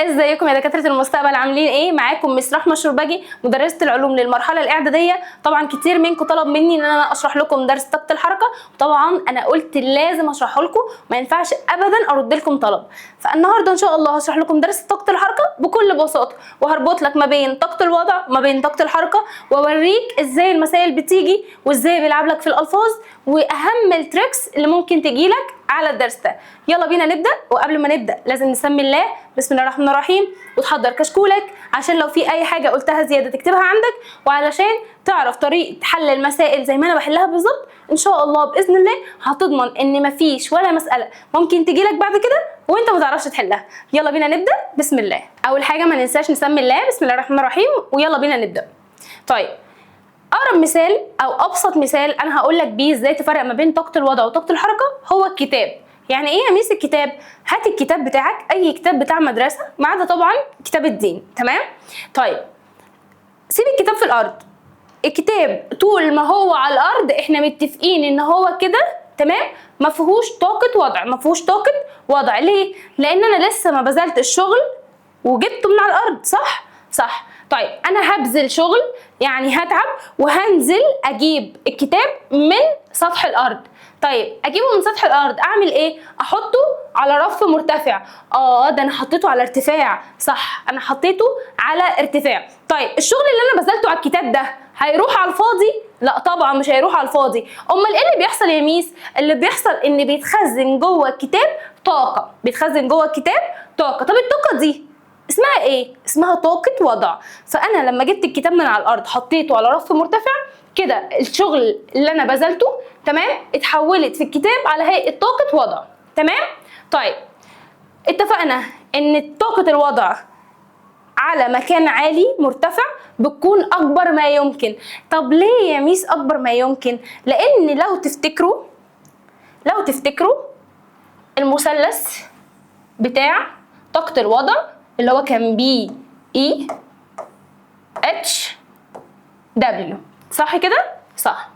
ازيكم يا دكاتره المستقبل، عاملين ايه؟ معاكم مس رحمه الشربجي، مدرسه العلوم للمرحله الاعداديه. طبعا كتير منكم طلب مني ان انا اشرح لكم درس طاقه الحركه، وطبعا انا قلت لازم اشرحه لكم، ما ينفعش ابدا ارد لكم طلب. فالنهارده ان شاء الله هشرح لكم درس طاقه الحركه بكل بساطه، وهربط لك ما بين طاقه الوضع وما بين طاقه الحركه، واوريك ازاي المسائل بتيجي وازاي بيلعب لك في الالفاظ، واهم التريكس اللي ممكن تجيلك على الدرس ده. يلا بينا نبدا. وقبل ما نبدا لازم نسمي الله، بسم الله الرحمن الرحيم، وتحضر كشكولك عشان لو في اي حاجه قلتها زياده تكتبها عندك، وعلشان تعرف طريقه حل المسائل زي ما انا بحلها بالظبط. ان شاء الله باذن الله هتضمن ان مفيش ولا مساله ممكن تجيلك بعد كده وانت ما تعرفش تحلها. يلا بينا نبدا. بسم الله. اول حاجه ما ننساش نسمي الله، بسم الله الرحمن الرحيم، ويلا بينا نبدا. طيب، اقرب مثال او ابسط مثال انا هقول لك بيه ازاي تفرق ما بين طاقه الوضع وطاقه الحركه هو الكتاب. يعني ايه يا ميس الكتاب؟ هات الكتاب بتاعك، اي كتاب بتاع مدرسه ما عدا طبعا كتاب الدين، تمام؟ طيب، سيب الكتاب في الارض. الكتاب طول ما هو على الارض احنا متفقين ان هو كده تمام، ما فيهوش طاقه وضع، ما فيهوش طاقه وضع. ليه؟ لان انا لسه ما بذلت الشغل وجبته من على الارض، صح؟ صح. طيب انا هبذل شغل، يعني هتعب وهنزل اجيب الكتاب من سطح الارض. طيب اجيبه من سطح الارض اعمل ايه؟ احطه على رف مرتفع. ده انا حطيته على ارتفاع، صح، انا حطيته على ارتفاع. طيب الشغل اللي انا بذلته على الكتاب ده هيروح على الفاضي؟ لا طبعا مش هيروح على الفاضي. امال ايه اللي بيحصل يا ميس؟ اللي بيحصل ان بيتخزن جوه الكتاب طاقه، بيتخزن جوه الكتاب طاقه. طب الطاقه دي اسمها ايه؟ اسمها طاقة وضع. فأنا لما جبت الكتاب من على الأرض حطيته على رف مرتفع كده، الشغل اللي أنا بذلته تمام اتحولت في الكتاب على هيئة طاقة وضع، تمام؟ طيب اتفقنا إن طاقة الوضع على مكان عالي مرتفع بتكون أكبر ما يمكن. طب ليه يا ميس أكبر ما يمكن؟ لأن لو تفتكروا المثلث بتاع طاقة الوضع اللي هو كان بي اي اتش دبليو، صح كده؟ صح.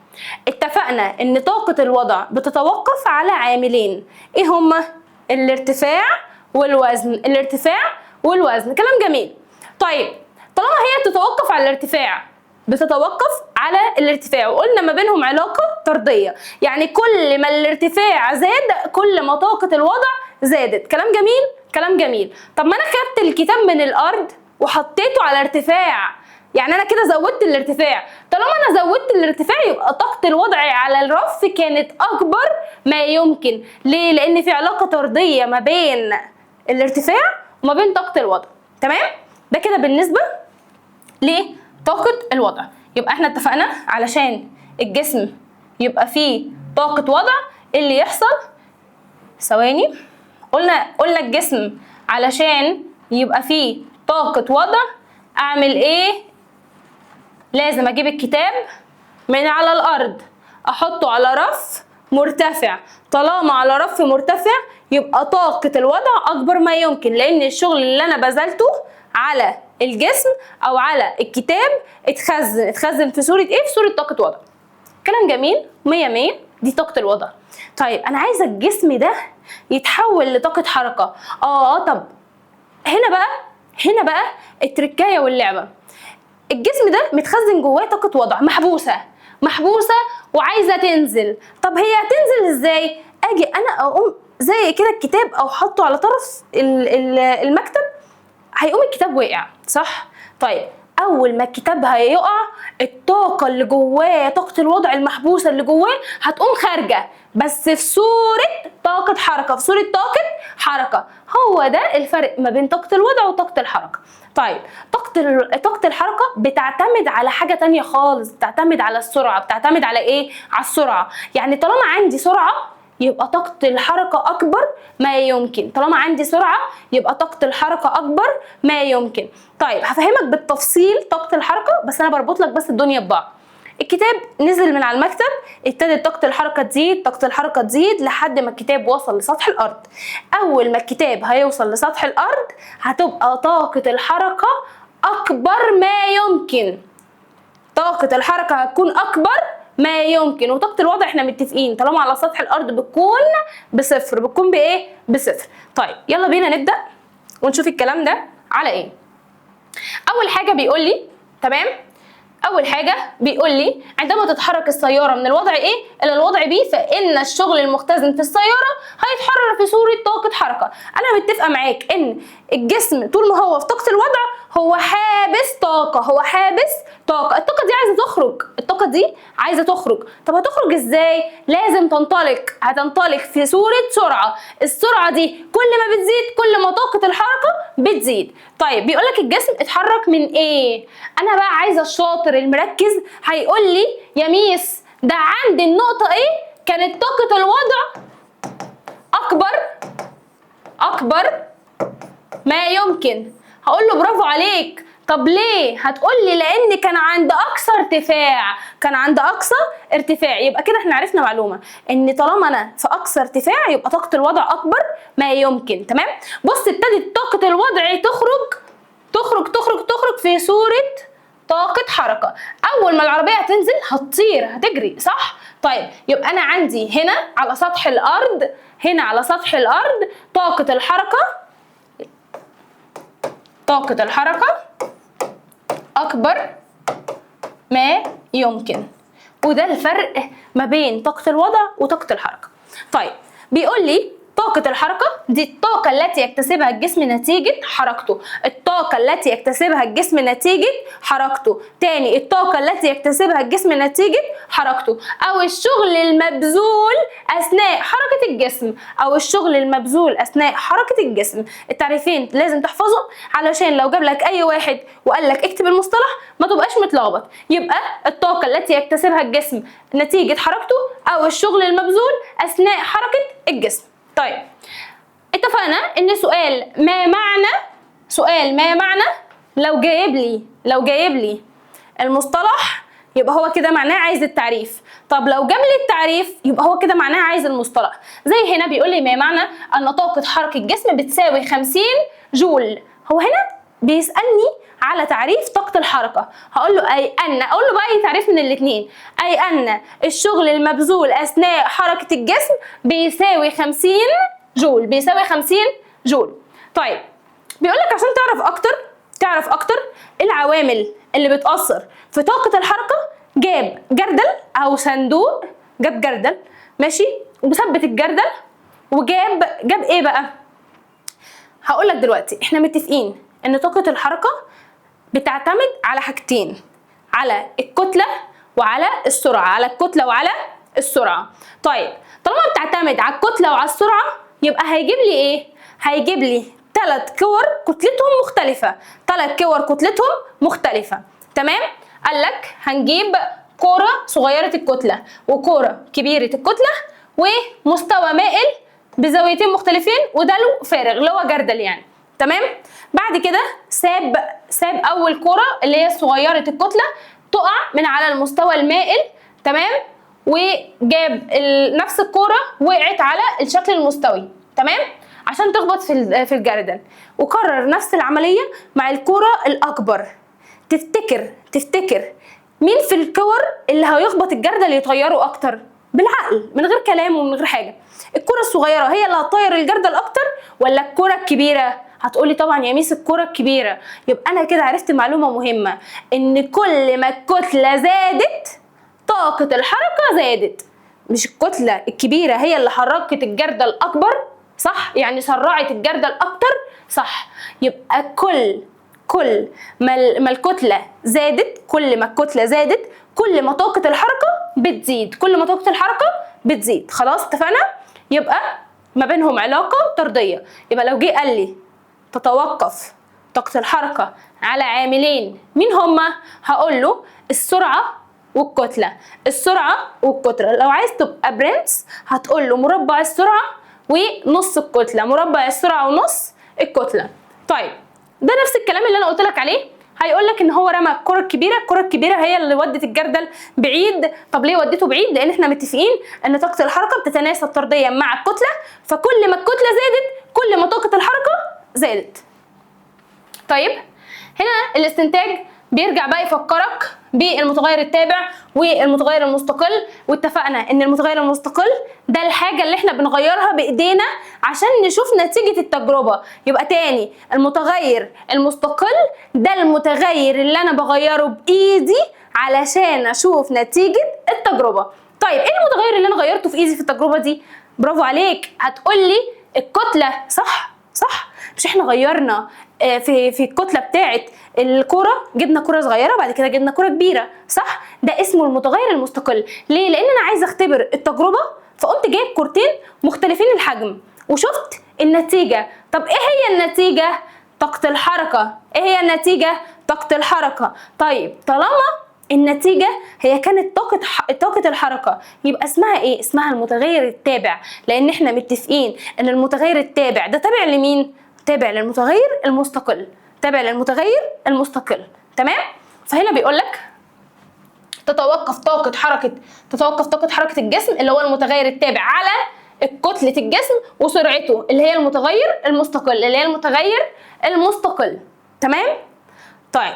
اتفقنا ان طاقة الوضع بتتوقف على عاملين، ايه هما؟ الارتفاع والوزن. الارتفاع والوزن، كلام جميل. طيب طالما هي بتتوقف على الارتفاع، بتتوقف على الارتفاع، وقلنا ما بينهم علاقة طردية، يعني كل ما الارتفاع زاد كل ما طاقة الوضع زادت. كلام جميل؟ كلام جميل. طب ما انا خدت الكتاب من الارض وحطيته على ارتفاع، يعني انا كده زودت الارتفاع. طالما انا زودت الارتفاع يبقى طاقة الوضع على الرف كانت اكبر ما يمكن. ليه؟ لان في علاقة طردية ما بين الارتفاع وما بين طاقة الوضع، تمام؟ ده كده بالنسبة لطاقة الوضع. يبقى احنا اتفقنا علشان الجسم يبقى فيه طاقة وضع اللي يحصل، ثواني، قلنا الجسم علشان يبقى فيه طاقة وضع اعمل ايه؟ لازم اجيب الكتاب من على الارض احطه على رف مرتفع. طالما على رف مرتفع يبقى طاقة الوضع اكبر ما يمكن، لان الشغل اللي انا بذلته على الجسم او على الكتاب اتخزن في صورة ايه؟ في صورة طاقة وضع. كلام جميل، 100 100. دي طاقة الوضع. طيب انا عايزة الجسم ده يتحول لطاقة حركة. طب هنا بقى التركاية واللعبة. الجسم ده متخزن جواه طاقة وضع محبوسة وعايزة تنزل. طب هي هتنزل ازاي؟ اجي انا اقوم زي كده الكتاب او حطه على طرف المكتب، هيقوم الكتاب وقع، صح؟ طيب اول ما الكتاب هيقع الطاقه اللي جواه، طاقه الوضع المحبوسه اللي جواه هتقوم خارجه، بس في صوره طاقه حركه، في صوره طاقه حركه. هو ده الفرق ما بين طاقه الوضع وطاقه الحركه. طيب طاقه الحركه بتعتمد على حاجه تانية خالص، بتعتمد على السرعه. بتعتمد على ايه؟ على السرعه. يعني طالما عندي سرعه يبقى طاقة الحركة أكبر ما يمكن. طالما عندي سرعة يبقى طاقة الحركة أكبر ما يمكن. طيب هفهمك بالتفصيل طاقة الحركة، بس أنا بربط لك بس الدنيا ببعض. الكتاب نزل من على المكتب، ابتدت طاقة الحركة تزيد، طاقة الحركة تزيد لحد ما الكتاب وصل لسطح الأرض. أول ما الكتاب هيوصل لسطح الأرض هتبقى طاقة الحركة أكبر ما يمكن. طاقة الحركة هتكون أكبر ما يمكن. وطاقة الوضع احنا متفقين طالما على سطح الأرض بتكون بصفر. بتكون بإيه؟ بصفر. طيب يلا بينا نبدأ ونشوف الكلام ده على ايه؟ اول حاجه بيقول لي، تمام، اول حاجه بيقول لي عندما تتحرك السياره من الوضع A الى الوضع B فان الشغل المختزن في السياره هيتحرر في صوره طاقه حركه. انا متفقه معاك ان الجسم طول ما هو في طاقه الوضع هو حابس طاقه، هو حابس طاقه. الطاقه دي عايزه تخرج، الطاقه دي عايزه تخرج. طب هتخرج ازاي؟ لازم تنطلق، هتنطلق في صوره سرعه. السرعه دي كل ما بتزيد كل ما طاقه الحركه بتزيد. طيب بيقول لك الجسم اتحرك من ايه؟ انا بقى عايزه الشاطر المركز هيقول لي يا ميس ده عند النقطه ايه كانت طاقه الوضع اكبر ما يمكن. هقول له برافو عليك. طب ليه؟ هتقول لي لان كان عند اقصى ارتفاع، كان عند اقصى ارتفاع. يبقى كده احنا عرفنا معلومه ان طالما انا في اقصى ارتفاع يبقى طاقه الوضع اكبر ما يمكن. تمام. بص ابتدت طاقه الوضع تخرج في صوره طاقه حركه. اول ما العربيه هتنزل هتطير، هتجري، صح؟ طيب يبقى انا عندي هنا على سطح الارض، هنا على سطح الارض طاقه الحركه أكبر ما يمكن. وده الفرق ما بين طاقة الوضع وطاقة الحركة. طيب بيقول لي طاقة الحركة دي الطاقة التي يكتسبها الجسم نتيجة حركته. الطاقة التي يكتسبها الجسم نتيجة حركته. تاني، الطاقة التي يكتسبها الجسم نتيجة حركته، أو الشغل المبذول أثناء حركة الجسم، أو الشغل المبذول أثناء حركة الجسم. التعريفين لازم تحفظهم علشان لو جاب لك أي واحد وقال لك اكتب المصطلح ما تبقاش متلخبط. يبقى الطاقة التي يكتسبها الجسم نتيجة حركته، أو الشغل المبذول أثناء حركة الجسم. طيب اتفقنا ان سؤال ما معنى لو جايب لي المصطلح يبقى هو كده معناه عايز التعريف. طب لو جاب لي التعريف يبقى هو كده معناه عايز المصطلح. زي هنا بيقول لي ما معنى ان طاقة حركة الجسم بتساوي 50 جول. هو هنا بيسألني على تعريف طاقة الحركة. هقول له اقول له بقى اي تعريف من الاثنين، اي ان الشغل المبذول اثناء حركة الجسم بيساوي 50 جول، بيساوي 50 جول. طيب بيقول لك عشان تعرف اكتر العوامل اللي بتأثر في طاقة الحركة، جاب جردل او صندوق، جاب جردل ماشي وثبت الجردل، وجاب ايه بقى؟ هقول لك دلوقتي. احنا متفقين ان طاقة الحركة بتعتمد على حاجتين، على الكتلة وعلى السرعة، على الكتلة وعلى السرعة. طيب طالما بتعتمد على الكتلة وعلى السرعة يبقى هيجيب لي ايه؟ هيجيب لي 3 كور كتلتهم مختلفة، 3 كور كتلتهم مختلفة. تمام؟ قال لك هنجيب كورة صغيرة الكتلة وكورة كبيرة الكتلة ومستوى مائل بزاويتين مختلفين ودلو فارغ اللي هو جردل يعني. تمام؟ بعد كده ساب اول كرة اللي هي صغيرة الكتلة تقع من على المستوى المائل، تمام، وجاب نفس الكرة وقعت على الشكل المستوي، تمام، عشان تخبط في الجردل، وكرر نفس العملية مع الكرة الأكبر. تفتكر مين في الكور اللي هيخبط الجردل يطيره أكتر؟ بالعقل من غير كلام ومن غير حاجة. الكرة الصغيرة هي اللي هتطير الجردل أكتر ولا الكرة الكبيرة؟ هتقولي طبعا يا ميس الكرة الكبيرة. يبقى أنا كده عرفت معلومة مهمة، إن كل ما الكتلة زادت طاقة الحركة زادت. مش الكتلة الكبيرة هي اللي حركت الجردل أكبر، صح؟ يعني سرعت الجردل أكتر، صح؟ يبقى كل ما الكتلة زادت، كل ما الكتلة زادت كل ما طاقة الحركة بتزيد، كل ما طاقة الحركة بتزيد. خلاص اتفقنا؟ يبقى ما بينهم علاقة طردية. يبقى لو جه قال لي تتوقف طاقة الحركة على عاملين، مين هما؟ هقول له السرعة والكتلة. السرعة والكتلة. لو عايز تبقى برنس هتقول له مربع السرعة ونص الكتلة، مربع السرعة ونص الكتلة. طيب ده نفس الكلام اللي انا قلت لك عليه. هيقول لك ان هو رمى الكرة الكبيرة، الكرة الكبيرة هي اللي ودت الجردل بعيد. طب ليه ودته بعيد؟ لان احنا متفقين ان طاقة الحركة بتتناسب طرديا مع الكتلة، فكل ما الكتلة زادت كل ما طاقة الحركة زادت. طيب هنا الاستنتاج بيرجع بقى يفكرك بالمتغير التابع والمتغير المستقل، واتفقنا ان المتغير المستقل ده الحاجه اللي احنا بنغيرها بايدينا عشان نشوف نتيجه التجربه. يبقى تاني، المتغير المستقل ده المتغير اللي انا بغيره بايدي علشان اشوف نتيجه التجربه. طيب ايه المتغير اللي انا غيرته في ايدي في التجربه دي؟ برافو عليك، هتقولي الكتله. صح، مش احنا غيرنا في الكتله بتاعه الكوره، جبنا كوره صغيره بعد كده جبنا كوره كبيره، صح؟ ده اسمه المتغير المستقل. ليه؟ لان انا عايزه اختبر التجربه، فقمت جايب كورتين مختلفين الحجم وشفت النتيجه. طب ايه هي النتيجه؟ طاقه الحركه. ايه هي النتيجه؟ طاقه الحركه. طيب طالما النتيجة هي كانت طاقة الحركة، يبقى اسمها ايه؟ اسمها المتغير التابع، لان احنا متفقين ان المتغير التابع ده تابع لمين؟ تابع للمتغير المستقل، تابع للمتغير المستقل. تمام؟ فهنا بيقولك تتوقف طاقة حركة الجسم اللي هو المتغير التابع على كتلة الجسم وسرعته اللي هي المتغير المستقل. تمام؟ طيب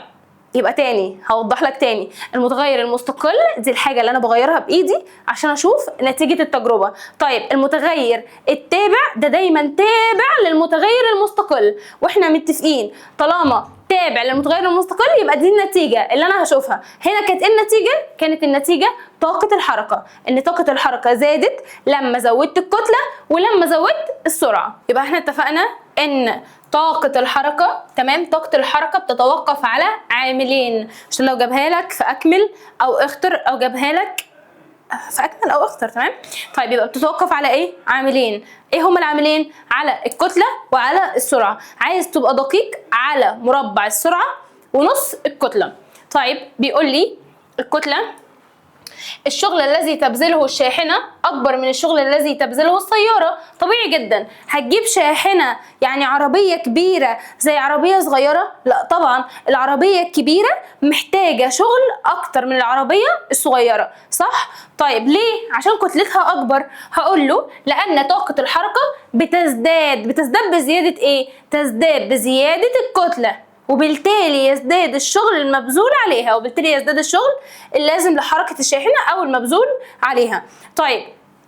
يبقى تاني هوضح لك تاني، المتغير المستقل دي الحاجه اللي انا بغيرها بايدي عشان اشوف نتيجه التجربه. طيب المتغير التابع ده دايما تابع للمتغير المستقل، واحنا متفقين طالما تابع للمتغير المستقل يبقى دي النتيجه اللي انا هشوفها. هنا كانت ايه النتيجه؟ كانت النتيجه طاقه الحركه، ان طاقه الحركه زادت لما زودت الكتله ولما زودت السرعه. يبقى احنا اتفقنا ان طاقة الحركة، تمام، طاقة الحركة بتتوقف على عاملين، عشان لو جابها لك في أكمل أو اختر أو جابها لك في أكمل أو اختر، تمام؟ طيب يبقى بتتوقف على إيه؟ عاملين. إيه هما العاملين؟ على الكتلة وعلى السرعة. عايز تبقى دقيق، على مربع السرعة ونص الكتلة. طيب بيقول لي الكتلة، الشغل الذي تبذله الشاحنة أكبر من الشغل الذي تبذله السيارة. طبيعي جدا، هتجيب شاحنة يعني عربية كبيرة زي عربية صغيرة؟ لا طبعا، العربية الكبيرة محتاجة شغل أكتر من العربية الصغيرة، صح؟ طيب ليه؟ عشان كتلتها أكبر. هقول له لأن طاقة الحركة بتزداد بزيادة إيه؟ تزداد بزيادة الكتلة، وبالتالي يزداد الشغل المبذول عليها، وبالتالي يزداد الشغل اللازم لحركة الشاحنة أو المبذول عليها. طيب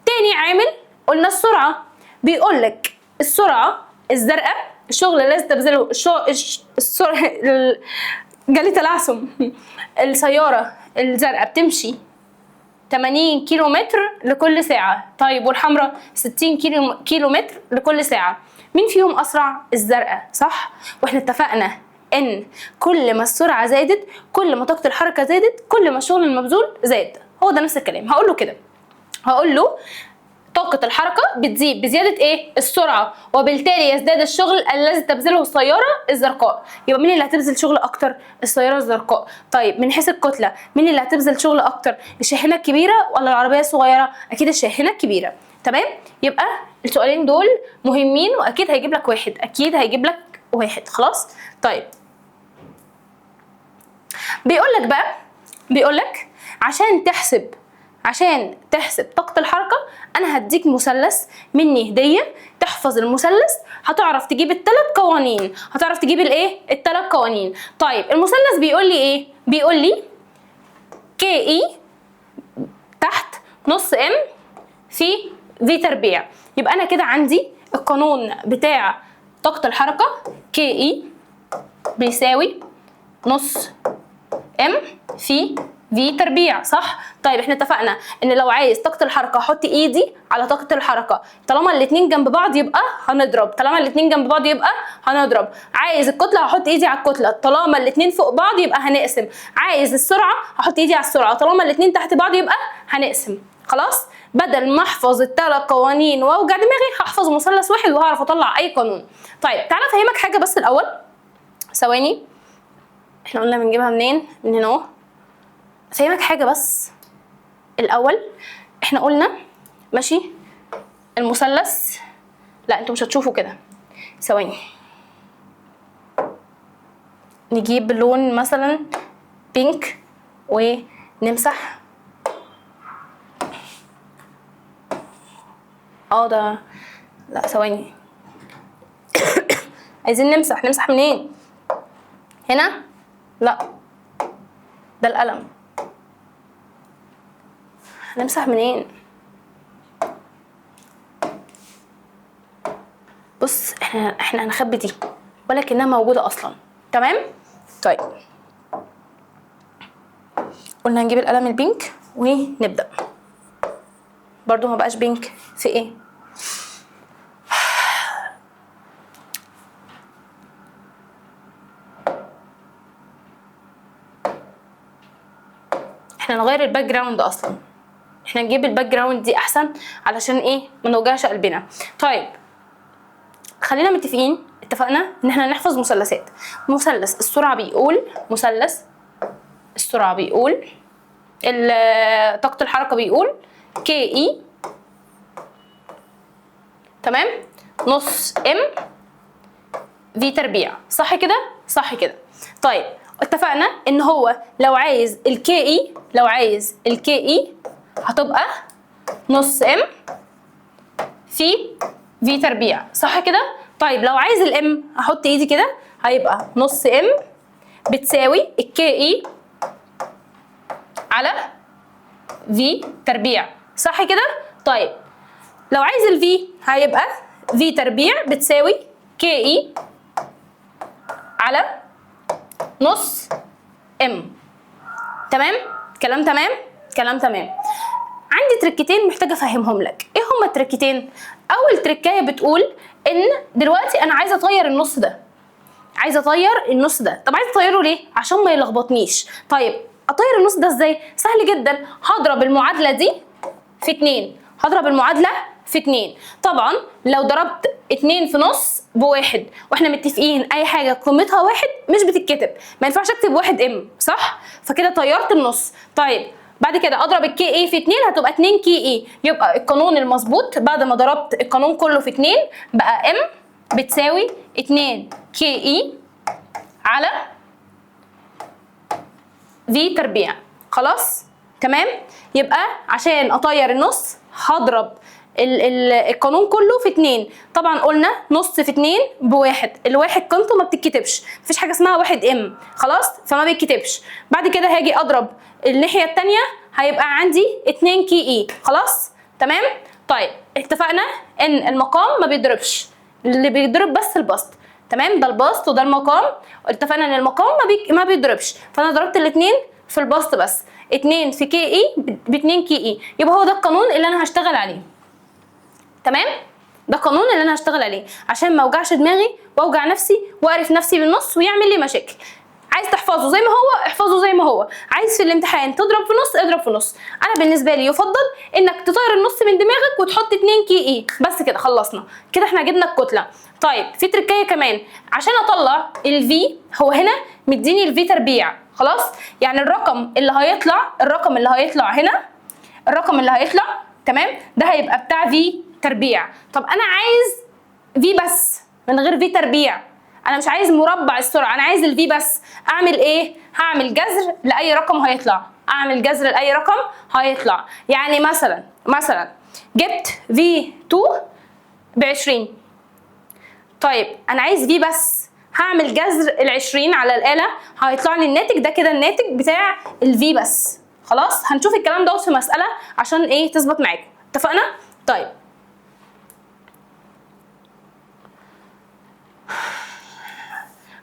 تاني عامل قلنا السرعة. بيقولك السرعة الزرقاء، الشغل اللي لازم تبذله جالي تلعثم السيارة الزرقاء بتمشي 80 كيلو متر لكل ساعة. طيب والحمراء 60 كيلو متر لكل ساعة. مين فيهم أسرع؟ الزرقاء، صح؟ واحنا اتفقنا ان كل ما السرعه زادت كل ما طاقه الحركه زادت كل ما الشغل المبذول زاد. هو ده نفس الكلام. هقول له كده، هقول له طاقه الحركه بتزيد بزياده ايه؟ السرعه، وبالتالي يزداد الشغل الذي تبذله السياره الزرقاء. يبقى مين اللي هتبذل شغل اكتر؟ السياره الزرقاء. طيب من حيث الكتله مين اللي هتبذل شغل اكتر؟ الشاحنه الكبيره ولا العربيه الصغيره؟ اكيد الشاحنه الكبيره. تمام؟ يبقى السؤالين دول مهمين، واكيد هيجيب لك واحد، اكيد هيجيب لك واحد. خلاص؟ طيب بيقولك عشان تحسب طاقة الحركة أنا هديك مثلث مني هدية. تحفظ المثلث هتعرف تجيب الثلاث قوانين. هتعرف تجيب الايه؟ الثلاث قوانين. طيب المثلث بيقول لي ايه؟ بيقول لي كي اي تحت نص ام في في تربيع. يبقى أنا كده عندي القانون بتاع طاقة الحركة كي اي بيساوي نص ام في في تربيع، صح؟ طيب احنا اتفقنا ان لو عايز طاقة الحركة احط ايدي على طاقة الحركة، طالما الاتنين جنب بعض يبقى هنضرب، عايز الكتلة هحط ايدي على الكتلة، طالما الاتنين فوق بعض يبقى هنقسم، عايز السرعة هحط ايدي على السرعة، طالما الاتنين تحت بعض يبقى هنقسم. خلاص؟ بدل ما احفظ الثلاث قوانين واوجع دماغي هحفظ مثلث واحد وهعرف اطلع اي قانون. طيب تعالى افهمك حاجة بس الاول. ثواني، احنا قلنا بنجيبها منين؟ من هنا اهو. افهمك حاجه بس الاول. احنا قلنا ماشي المثلث، لا انتوا مش هتشوفوا كده. ثواني نجيب لون مثلا بينك ونمسح. ده لا ثواني عايزين نمسح منين؟ هنا؟ لا ده القلم. هنمسح منين؟ بص احنا هنخبي دي ولكنها موجوده اصلا. تمام. طيب قلنا هنجيب القلم البينك ونبدا. برضو ما بقاش بينك في ايه؟ احنا نغير الباك جراوند اصلا، احنا نجيب الباك جراوند دي احسن علشان ايه؟ ما نوجعش قلبنا. طيب خلينا متفقين، اتفقنا ان احنا نحفظ مثلثات. مثلث السرعه بيقول، مثلث السرعه بيقول، طاقه الحركه بيقول كي اي، تمام، نص ام في تربيع. صح كده؟ صح كده. طيب اتفقنا ان هو لو عايز الكي اي، لو عايز الكي اي هتبقى نص ام في تربيع. صح كده؟ طيب لو عايز الام هحط ايدي كده، هيبقى نص ام بتساوي الكي اي على في تربيع. صح كده؟ طيب لو عايز الفي هيبقى في تربيع بتساوي كي اي على نص ام. تمام؟ كلام تمام؟ كلام تمام. عندي تركتين محتاجه افهمهم لك. ايه هما التركتين؟ اول تركايه بتقول ان دلوقتي انا عايزه اطير النص ده، عايزه اطير النص ده. طب عايزه اطيره ليه؟ عشان ما يلخبطنيش. طيب اطير النص ده ازاي؟ سهل جدا، هضرب المعادله دي في 2. هضرب المعادله في 2. طبعا لو ضربت 2 في نص بواحد، واحنا متفقين اي حاجه قيمتها واحد مش بتتكتب، ما ينفعش اكتب واحد ام، صح؟ فكده طيرت النص. طيب بعد كده اضرب الكي اي في 2 هتبقى 2 كي اي، يبقى القانون المظبوط بعد ما ضربت القانون كله في 2 بقى ام بتساوي 2 كي اي على في تربيع. خلاص؟ تمام؟ يبقى عشان اطير النص هضرب القانون كله في 2. طبعا قلنا نص في 2 بواحد، الواحد قيمته ما بتتكتبش، مفيش حاجه اسمها واحد ام، خلاص؟ فما بيتكتبش. بعد كده هاجي اضرب الناحيه الثانيه هيبقى عندي 2 كي اي. خلاص؟ تمام؟ طيب اتفقنا ان المقام ما بيضربش، اللي بيضرب بس البسط. تمام؟ ده البسط وده المقام. اتفقنا ان المقام ما بيضربش، فانا ضربت الاثنين في البسط بس. 2 في كي اي ب 2 كي اي، يبقى هو ده القانون اللي انا هشتغل عليه. تمام؟ ده القانون اللي انا هشتغل عليه عشان ما اوجعش دماغي واوجع نفسي واقرف نفسي بالنص ويعمل لي مشاكل. عايز تحفظه زي ما هو احفظه زي ما هو، عايز في الامتحان تضرب في نص اضرب في نص. انا بالنسبه لي يفضل انك تطير النص من دماغك وتحط 2 كي اي بس كده. خلصنا كده، احنا جبنا الكتله. طيب في تركايه كمان عشان اطلع الفي، هو هنا مديني الفي تربيع، خلاص؟ يعني الرقم اللي هيطلع، الرقم اللي هيطلع هنا، الرقم اللي هيطلع تمام ده هيبقى بتاع في تربيع. طب انا عايز في بس من غير في تربيع، انا مش عايز مربع السرعه، انا عايز الفي بس. اعمل ايه؟ هعمل جذر لاي رقم هيطلع، اعمل جذر لاي رقم هيطلع. يعني مثلا جبت في 2 ب 20. طيب انا عايز في بس، هعمل جذر ال 20 على الاله هيطلع لي الناتج ده، كده الناتج بتاع الفي بس. خلاص؟ هنشوف الكلام دوت في مساله عشان ايه تثبت معاكم. اتفقنا؟ طيب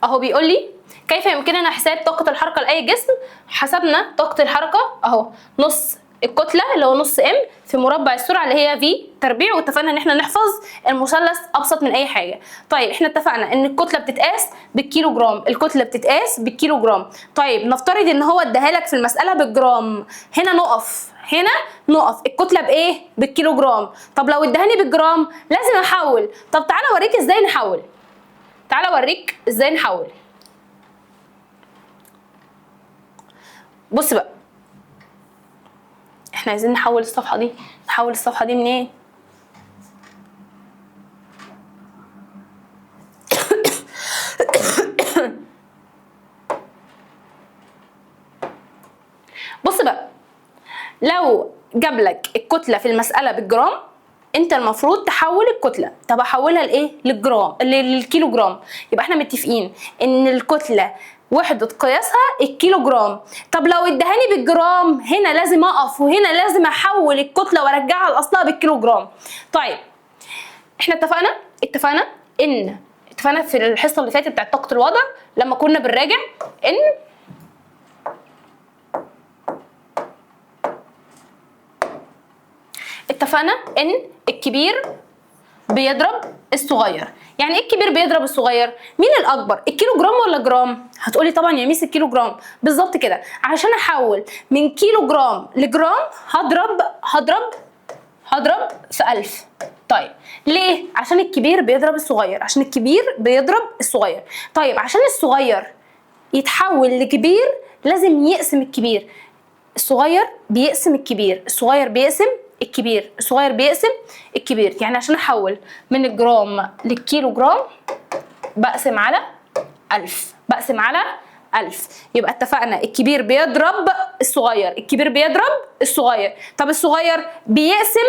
اهو بيقول لي كيف يمكننا حساب طاقة الحركة لأي جسم؟ حسبنا طاقة الحركة اهو، نص الكتلة اللي هو نص ام في مربع السرعة اللي هي في تربيع، واتفقنا ان احنا نحفظ المثلث ابسط من اي حاجة. طيب احنا اتفقنا ان الكتلة بتتقاس بالكيلو جرام، الكتلة بتتقاس بالكيلو جرام. طيب نفترض ان هو اداها لك في المسألة بالجرام، هنا نقف، هنا نقف، الكتلة بايه؟ بالكيلو جرام. طب لو ادهاني بالجرام لازم احول. طب تعالى اوريك ازاي نحول، تعالى اوريك ازاي نحول. بص بقى، احنا عايزين نحول الصفحه دي، نحول الصفحه دي منين؟ بص بقى، لو جاب لك الكتله في المساله بالجرام انت المفروض تحول الكتله. طب احولها لايه؟ للجرام، للكيلو جرام. يبقى احنا متفقين ان الكتله وحده قياسها الكيلو جرام. طب لو ادهاني بالجرام هنا لازم اقف، وهنا لازم احول الكتله وارجعها لاصلها بالكيلو جرام. طيب احنا اتفقنا في الحصه اللي فاتت بتاعت طاقه الوضع لما كنا بنراجع ان الكبير بيضرب الصغير. يعني ايه الكبير بيضرب الصغير؟ مين الاكبر، الكيلو جرام ولا جرام؟ هتقولي طبعا يا ميس الكيلو جرام. بالظبط كده، عشان احول من كيلو جرام لجرام هضرب في 1000. طيب ليه؟ عشان الكبير بيضرب الصغير. طيب عشان الصغير يتحول لكبير لازم يقسم الكبير. الصغير بيقسم الكبير. يعني عشان احول من الجرام للكيلو جرام بقسم على 1000. يبقى اتفقنا الكبير بيضرب الصغير. طب الصغير بيقسم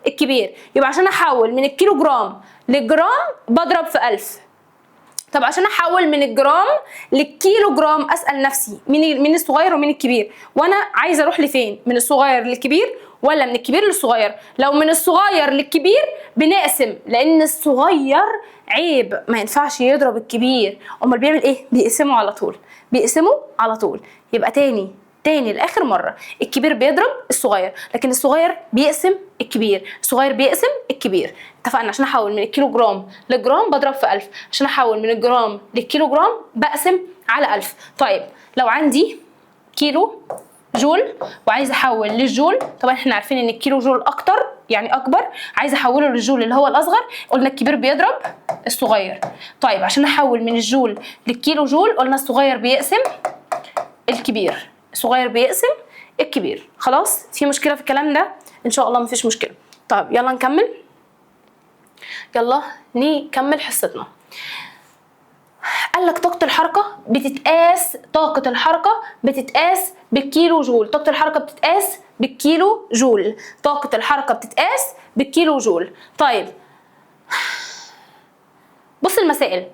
الكبير. يبقى عشان احول من الكيلو جرام للجرام بضرب في 1000. طب عشان احول من الجرام للكيلو جرام اسال نفسي مين الصغير ومين الكبير، وانا عايزه اروح لفين؟ من الصغير للكبير ولا من الكبير للصغير؟ لو من الصغير للكبير بنقسم، لان الصغير عيب ما ينفعش يضرب الكبير. امال بيعمل ايه؟ بيقسمه على طول. يبقى تاني لاخر مره، الكبير بيضرب الصغير لكن الصغير بيقسم الكبير. اتفقنا عشان احول من الكيلو جرام للجرام بضرب في 1000، عشان احول من الجرام للكيلو جرام بقسم على 1000. طيب لو عندي كيلو جول وعايزه احول للجول، طبعا احنا عارفين ان الكيلو جول اكبر، عايزه احوله للجول اللي هو الاصغر، قلنا الكبير بيضرب الصغير. طيب عشان احول من الجول للكيلو جول قلنا الصغير بيقسم الكبير. خلاص في مشكله في الكلام ده؟ ان شاء الله مفيش مشكله. طيب يلا نكمل حصتنا. قال لك طاقة الحركة بتتقاس بالكيلو جول. طاقة الحركة بتتقاس بالكيلو جول. طيب بص المسائل،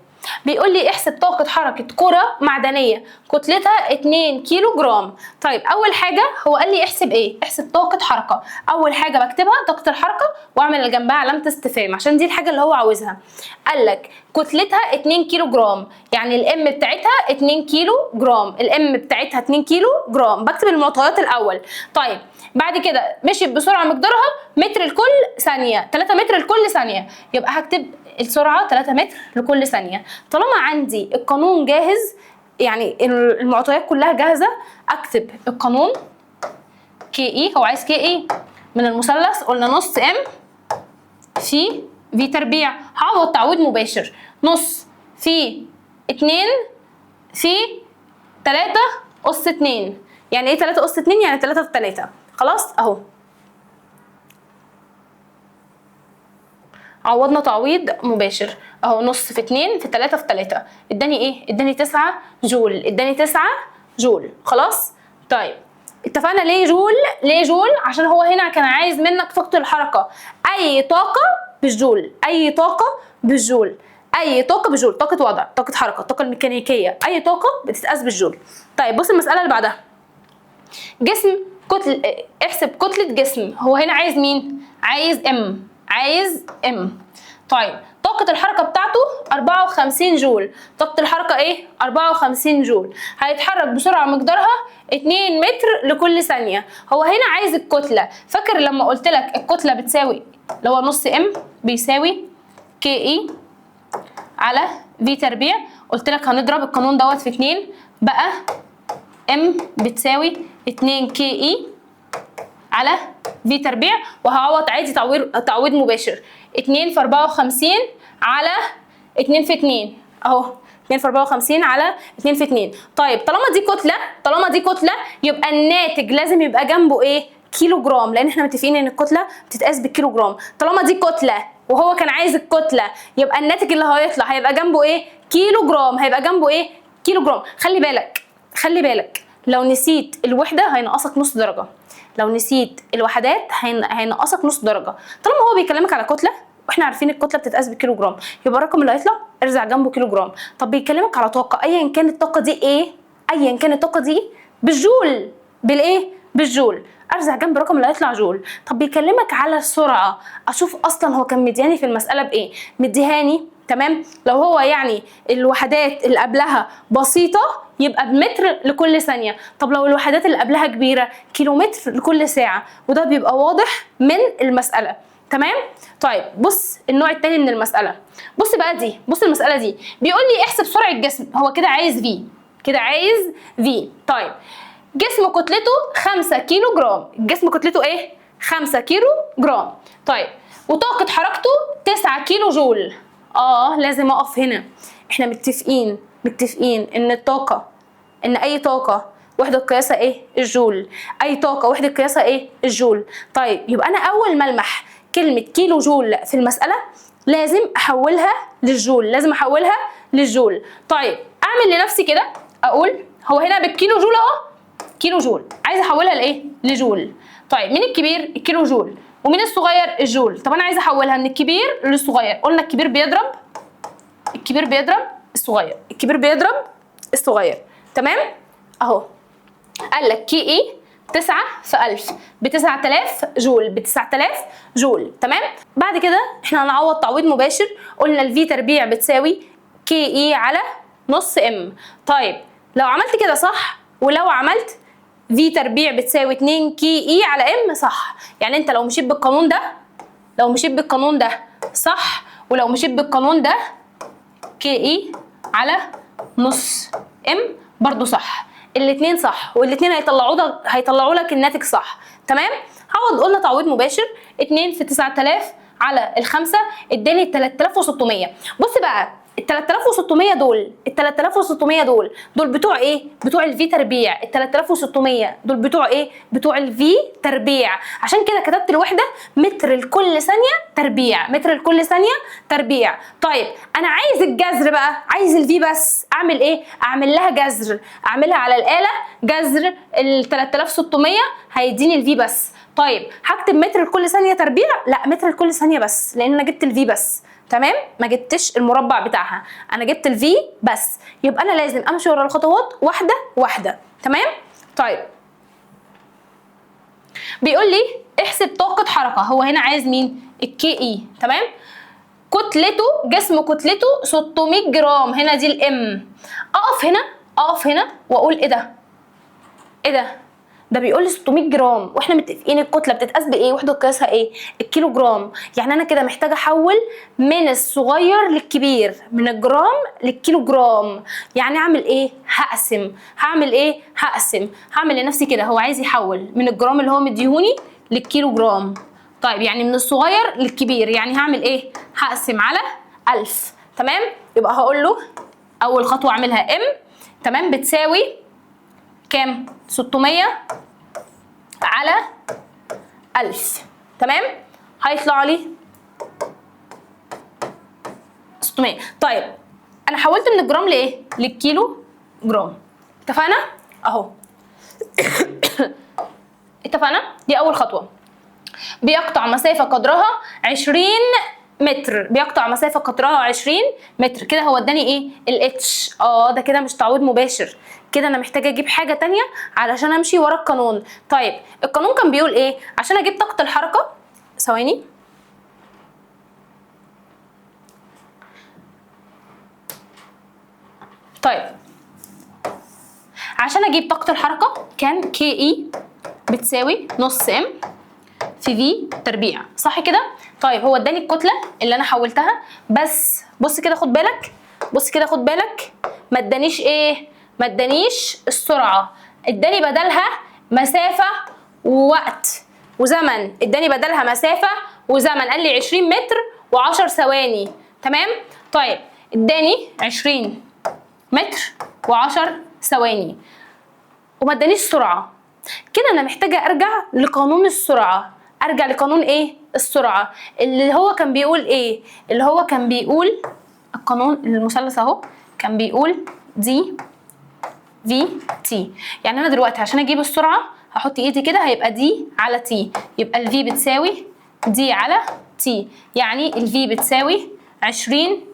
بيقول لي احسب طاقة حركة كرة معدنية كتلتها 2 كيلو جرام. طيب أول حاجة هو قال لي احسب إيه؟ احسب طاقة حركة. أول حاجة بكتبها طاقة الحركة وأعمل جنبها علامة استفهام عشان دي الحاجة اللي هو عاوزها. قال لك كتلتها 2 كيلو جرام، يعني الام بتاعتها 2 كيلو جرام. بكتب المعطيات الأول. طيب بعد كده مشيت بسرعة مقدارها متر لكل ثانية، 3 متر لكل ثانية، يبقى هكتب السرعة 3 متر لكل ثانية. طالما عندي القانون جاهز، يعني المعطيات كلها جاهزة، اكتب القانون كي اي. هو عايز كي اي من المثلث، قلنا نص ام في في تربيع. هعوض تعويض مباشر، نص في 2 في 3 أس 2. يعني ايه 3 أس 2؟ يعني 3 في 3. خلاص اهو عوضنا تعويض مباشر اهو، نص في 2 في 3 في 3 اداني ايه؟ اداني 9 جول. خلاص طيب اتفقنا ليه جول؟ عشان هو هنا كان عايز منك طاقة الحركة، اي طاقة بالجول، طاقة وضع، طاقة حركة، الطاقة الميكانيكية، اي طاقة بتتقاس بالجول. طيب بص المسألة اللي بعدها، جسم احسب كتلة جسم. هو هنا عايز مين؟ عايز ام. طيب طاقة الحركة بتاعته 54 جول. طاقة الحركة ايه؟ 54 جول. هيتحرك بسرعة مقدارها 2 متر لكل ثانية. هو هنا عايز الكتلة. فاكر لما قلت لك الكتلة بتساوي اللي هو نص ام بيساوي كي اي على في تربيع؟ قلت لك هنضرب القانون دوت في 2، بقى ام بتساوي 2 كي اي على في تربيع، وهعوض عادي تعويض مباشر. 2 في 54 على 2 في 2 اهو، 2 في 54 على 2 في 2. طيب طالما دي كتله يبقى الناتج لازم يبقى جنبه ايه؟ كيلو جرام، لان احنا متفقين ان الكتله بتتقاس بالكيلو جرام. طالما دي كتله وهو كان عايز الكتله يبقى الناتج اللي هيطلع هيبقى جنبه ايه؟ كيلو جرام. خلي بالك لو نسيت الوحده هينقصك نص درجه. لو نسيت الوحدات هينقصك نص درجه. طالما هو بيكلمك على كتله واحنا عارفين الكتله بتتقاس بالكيلو جرام، يبقى الرقم اللي هيطلع ارزع جنبه كيلو جرام. طب بيكلمك على طاقه، ايا كانت الطاقه دي ايه، ايا كانت الطاقه دي بالجول، بالايه؟ بالجول، ارزع جنب الرقم اللي هيطلع جول. طب بيكلمك على السرعه، اشوف اصلا هو كان مدياني في المساله بايه، مديهاني تمام. لو هو يعني الوحدات اللي قبلها بسيطه يبقى بمتر لكل ثانيه، طب لو الوحدات اللي قبلها كبيره كيلومتر لكل ساعه، وده بيبقى واضح من المساله تمام. طيب بص النوع الثاني من المساله، بص بقى دي، بص المساله دي بيقول لي احسب سرعه الجسم، هو كده عايز في، كده عايز في. طيب جسم كتلته 5 كيلو جرام، الجسم كتلته ايه؟ 5 كيلو جرام. طيب وطاقة حركته 9 كيلو جول. لازم اقف هنا، احنا متفقين ان الطاقة، ان اي طاقة وحدة قياسها ايه؟ الجول. اي طاقة وحدة قياسها ايه؟ الجول. طيب يبقى انا اول ما المح كلمة كيلو جول في المسألة لازم احولها للجول، لازم احولها للجول. طيب اعمل لنفسي كده، اقول هو هنا بالكيلو جول اهو، كيلو جول، عايزه احولها لايه؟ لجول. طيب مين الكبير؟ الكيلو جول. ومين الصغير؟ الجول. طب انا عايزه احولها من الكبير للصغير، قلنا الكبير بيضرب الصغير، الكبير بيضرب الصغير تمام. اهو قال لك كي اي 9 في 1000 ب 9000 جول، ب 9000 جول تمام. بعد كده احنا هنعوض تعويض مباشر، قلنا الفي تربيع بتساوي كي اي على نص ام. طيب لو عملت كده صح، ولو عملت في تربيع بتساوي 2 كي اي على ام صح. يعني انت لو مشيت بالقانون ده، صح، ولو مشيت بالقانون ده كي اي على نص ام برضو صح، الاثنين صح، والاثنين هيطلعوا لك الناتج صح تمام. هقعد قلنا تعويض مباشر، 2 في 9000 على الخمسة اداني 3600. بص بقى ال 3600 دول بتوع ايه؟ بتوع الفي تربيع. ال 3600 دول بتوع ايه؟ بتوع الفي تربيع. عشان كده كتبت الوحده متر لكل ثانيه تربيع، متر لكل ثانيه تربيع. طيب انا عايز الجذر بقى، عايز الفي بس، اعمل ايه؟ اعمل لها جذر، اعملها على الاله جذر ال 3600 هيديني الفي بس. طيب هكتب متر لكل ثانيه تربيع؟ لا، متر لكل ثانيه بس، لان انا جبت الفي بس تمام، ما جبتش المربع بتاعها، انا جبت الفي بس. يبقى انا لازم امشي ورا الخطوات واحده واحده تمام. طيب بيقول لي احسب طاقه حركه، هو هنا عايز مين؟ الكي اي تمام. كتلته، جسم كتلته 600 جرام، هنا دي الام. اقف هنا واقول ايه ده؟ ده بيقول لي 600 جرام، واحنا متفقين الكتله بتتقاس بايه؟ وحده قياسها ايه؟ الكيلو جرام. يعني انا كده محتاجه احول من الصغير للكبير، من الجرام للكيلو جرام. يعني اعمل ايه؟ هعمل لنفسي كده، هو عايز يحول من الجرام اللي هو مديهوني للكيلو جرام. طيب يعني من الصغير للكبير، يعني هعمل ايه؟ هقسم على 1000 تمام. يبقى هقول له اول خطوه اعملها ام تمام بتساوي كام؟ 600 على 1000 تمام، هيطلع لي 600. طيب انا حولت من الجرام لايه؟ للكيلو جرام. اتفقنا؟ اهو اتفقنا؟ دي اول خطوه. بيقطع مسافه قدرها 20 متر، بيقطع مسافه قطرها 20 متر. كده هو اداني ايه؟ الاتش. ده كده مش تعويض مباشر، كده انا محتاجه اجيب حاجه تانية علشان امشي ورا القانون. طيب القانون كان بيقول ايه؟ عشان اجيب طاقه الحركه، ثواني، طيب عشان اجيب طاقه الحركه كان كي اي بتساوي نص ام في في تربيع، صح كده؟ طيب هو اداني الكتله اللي انا حولتها، بس بص كده خد بالك، ما ادانيش ايه؟ ما ادانيش السرعه، اداني بدلها مسافه ووقت وزمن، قال لي 20 متر و10 ثواني تمام. طيب اداني 20 متر و10 ثواني وما ادانيش سرعه. كده انا محتاجه ارجع لقانون السرعه، ايه؟ السرعه اللي هو كان بيقول ايه؟ اللي هو كان بيقول القانون المثلث اهو، كان بيقول دي في تي. يعني انا دلوقتي عشان اجيب السرعه هحط ايدي كده هيبقى دي على تي، يبقى الفي بتساوي دي على تي، يعني الفي بتساوي 20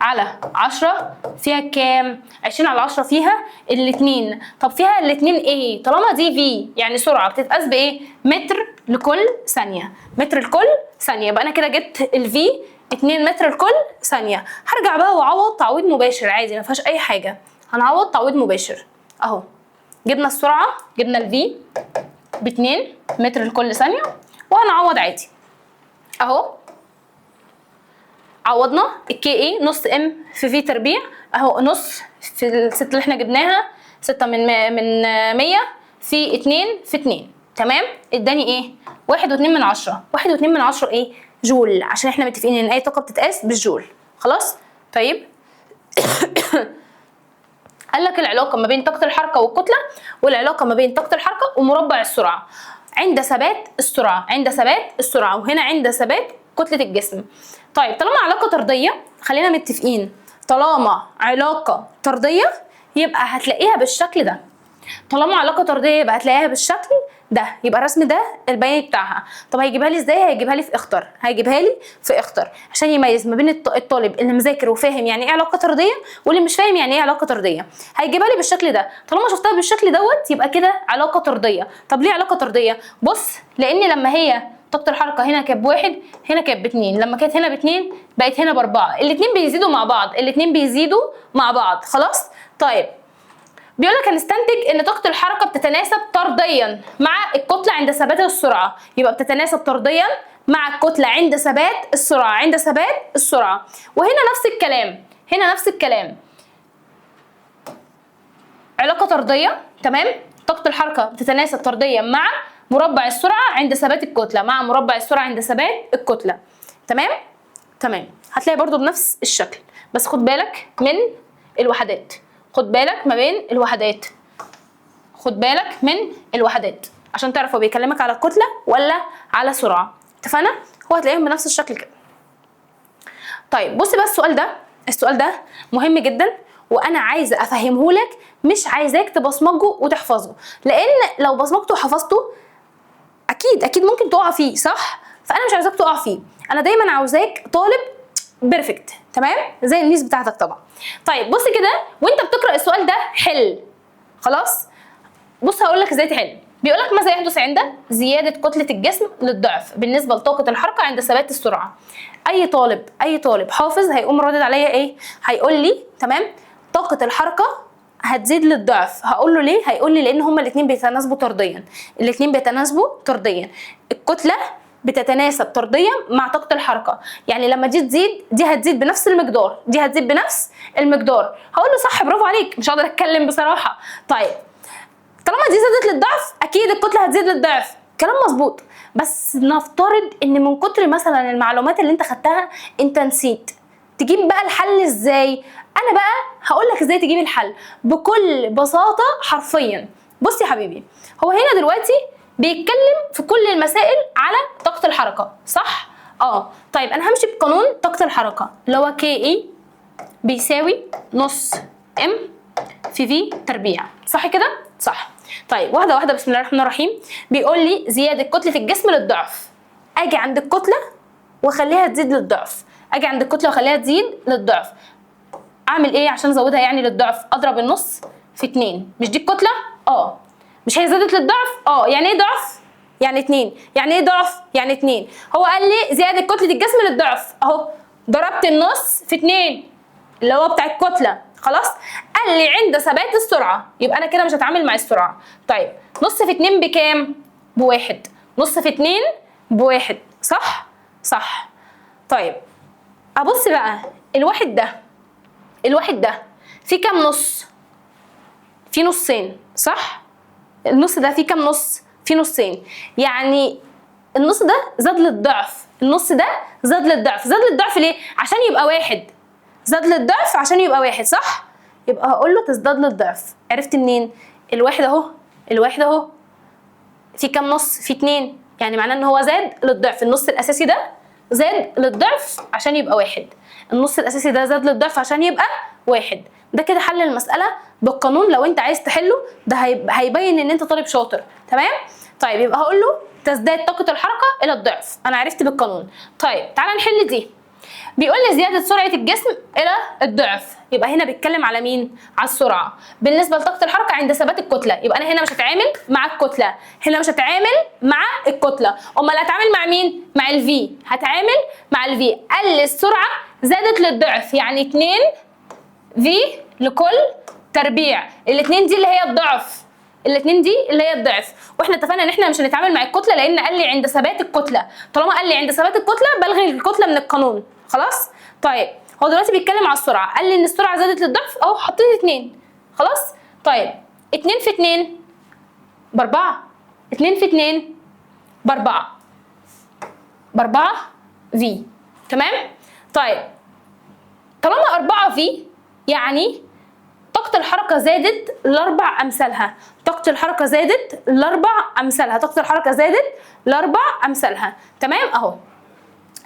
على 10 فيها كام؟ 20 على 10 فيها الاتنين. طب فيها الاتنين ايه؟ طالما دي في يعني سرعه بتتقاس بايه؟ متر لكل ثانيه، متر لكل ثانيه، يبقى انا كده جبت الفي 2 متر لكل ثانيه. هرجع بقى واعوض تعويض مباشر عادي ما فيهاش اي حاجه، هنعوض تعويض مباشر اهو. جبنا السرعه، جبنا الفي ب 2 متر لكل ثانيه، وهنعوض عادي اهو. عوضنا الكي اي نص ام في في تربيع اهو، نص في الست اللي احنا جبناها 6 من 100 في 2 في 2 تمام، اداني ايه؟ 1.2 1.2 ايه؟ جول، عشان احنا متفقين ان اي طاقه بتتقاس بالجول. خلاص طيب. قال لك العلاقه ما بين طاقه الحركه والكتله، والعلاقه ما بين طاقه الحركه ومربع السرعه عند ثبات السرعه، عند ثبات السرعه، وهنا عند ثبات كتله الجسم. طيب طالما علاقه طرديه، خلينا متفقين طالما علاقه طرديه يبقى هتلاقيها بالشكل ده. طالما علاقه طرديه يبقى هتلاقيها بالشكل ده، يبقى الرسم ده البياني بتاعها. طب هيجيبها لي ازاي؟ هيجيبها لي في اختر، هيجيبها لي في اختر عشان يميز ما بين الطالب اللي مذاكر وفاهم يعني ايه علاقه طرديه واللي مش فاهم يعني ايه علاقه طرديه. هيجيبها لي بالشكل ده، طالما شفتها بالشكل دوت يبقى كده علاقه طرديه. طب ليه علاقه طرديه؟ بص، لان لما هي طاقه الحركه هنا كانت بواحد، هنا كانت باتنين، لما كانت هنا باتنين بقت هنا باربعه، الاتنين بيزيدوا مع بعض، الاتنين بيزيدوا مع بعض. خلاص طيب. بيقول لك هنستنتج ان طاقه الحركه بتتناسب طرديا مع الكتله عند ثبات السرعه، يبقى بتتناسب طرديا مع الكتله عند ثبات السرعه، عند ثبات السرعه. وهنا نفس الكلام، هنا نفس الكلام، علاقه طرديه تمام. طاقه الحركه بتتناسب طرديا مع مربع السرعه عند ثبات الكتله، مع مربع السرعه عند ثبات الكتله. تمام تمام. هتلاقي برضو بنفس الشكل، بس خد بالك من الوحدات، خد بالك ما بين الوحدات، خد بالك من الوحدات عشان تعرف هو بيكلمك على الكتله ولا على سرعه. اتفقنا؟ هو هتلاقيهم بنفس الشكل كده. طيب بصي بقى السؤال ده، السؤال ده مهم جدا وانا عايزه افهمه لك، مش عايزاك تبصمجه وتحفظه، لان لو بصمجته وحفظته اكيد ممكن تقع فيه، صح؟ فانا مش عايزاك تقع فيه، انا دايما عاوزاك طالب بيرفكت تمام، زي الميس بتاعتك طبعا. طيب بص كده وانت بتقرا السؤال ده حل. خلاص بص هقول لك ازاي تحل. بيقول لك ماذا يحدث عند زياده كتله الجسم للضعف بالنسبه لطاقه الحركه عند ثبات السرعه. اي طالب حافظ هيقوم رادد عليا ايه؟ هيقول لي تمام طاقه الحركه هتزيد للضعف. هقول له ليه؟ هيقول لي لان هما الاثنين بيتناسبوا طرديا، الاثنين بيتناسبوا طرديا. الكتله بتتناسب طرديا مع طاقه الحركه، يعني لما دي تزيد دي هتزيد بنفس المقدار، دي هتزيد بنفس المقدار. هقول له صح، برافو عليك، مش هقدر اتكلم بصراحه. طيب طالما دي زادت للضعف اكيد الكتله هتزيد للضعف، كلام مظبوط. بس نفترض ان من كتر مثلا المعلومات اللي انت خدتها انت نسيت، تجيب بقى الحل ازاي؟ انا بقى هقول لك ازاي تجيب الحل بكل بساطه حرفيا. بص يا حبيبي، هو هنا دلوقتي بيتكلم في كل المسائل على طاقه الحركه، صح؟ طيب انا همشي بقانون طاقه الحركه اللي هو كي اي بيساوي نص ام في في تربيع، صح كده؟ صح. طيب واحده واحده، بسم الله الرحمن الرحيم. بيقول لي زياده كتله الجسم للضعف، اجي عند الكتله واخليها تزيد للضعف، اجي عند الكتله واخليها تزيد للضعف. اعمل ايه عشان ازودها يعني للضعف؟ اضرب النص في 2. مش دي الكتله؟ مش هي زادت للضعف؟ يعني ايه ضعف؟ يعني 2. يعني ايه ضعف؟ يعني 2. هو قال لي زياده كتله الجسم للضعف، اهو ضربت النص في 2 اللي هو بتاع الكتله. خلاص؟ قال لي عند ثبات السرعه، يبقى انا كده مش هتعامل مع السرعه. طيب نص في 2 بكام؟ ب1. نص في 2 ب1، صح؟ صح. طيب ابص بقى الواحد ده، الواحد ده فيه كام نص؟ فيه نصين، صح؟ النص ده فيه كام نص؟ فيه نصين، يعني النص ده زاد للضعف، النص ده زاد للضعف. زاد للضعف ليه؟ عشان يبقى 1. زاد للضعف عشان يبقى 1، صح؟ يبقى هقول له تزداد للضعف. عرفت منين؟ الواحد اهو، الواحد اهو في كام نص؟ في 2، يعني معناه ان هو زاد للضعف. النص الاساسي ده زاد للضعف عشان يبقى 1، النص الاساسي ده زاد للضعف عشان يبقى 1. ده كده حل المساله بالقانون. لو انت عايز تحله ده هيبين ان انت طالب شاطر. تمام. طيب يبقى هقول له تزداد طاقه الحركه الى الضعف، انا عرفت بالقانون. طيب تعالى نحل دي. بيقول لي زياده سرعه الجسم الى الضعف، يبقى هنا بيتكلم على مين؟ على السرعه بالنسبه لطاقه الحركه عند ثبات الكتله. يبقى انا هنا مش هتعامل مع الكتله، هنا مش هتعامل مع الكتله، امال هتعامل مع مين؟ مع الفي. هتعامل مع الفي. قال لي السرعه زادت للضعف، يعني 2 في لكل تربيع. الاثنين دي اللي هي الضعف، الاثنين دي اللي هي الضعف. واحنا اتفقنا ان احنا مش هنتعامل مع الكتله لان قال لي عند ثبات الكتله. طالما قال لي عند ثبات الكتله بلغي الكتله من القانون. خلاص. طيب هو دلوقتي بيتكلم على السرعه، قال لي ان السرعه زادت للضعف اهو، حطيت 2. خلاص. طيب 2 في 2 ب4، 2 في 2 ب4، ب4 في. تمام. طيب طالما 4 في يعني طاقة الحركة زادت ل4 أمثالها، طاقة الحركة زادت ل4 أمثالها، طاقة الحركة زادت ل4 أمثالها. تمام أهو.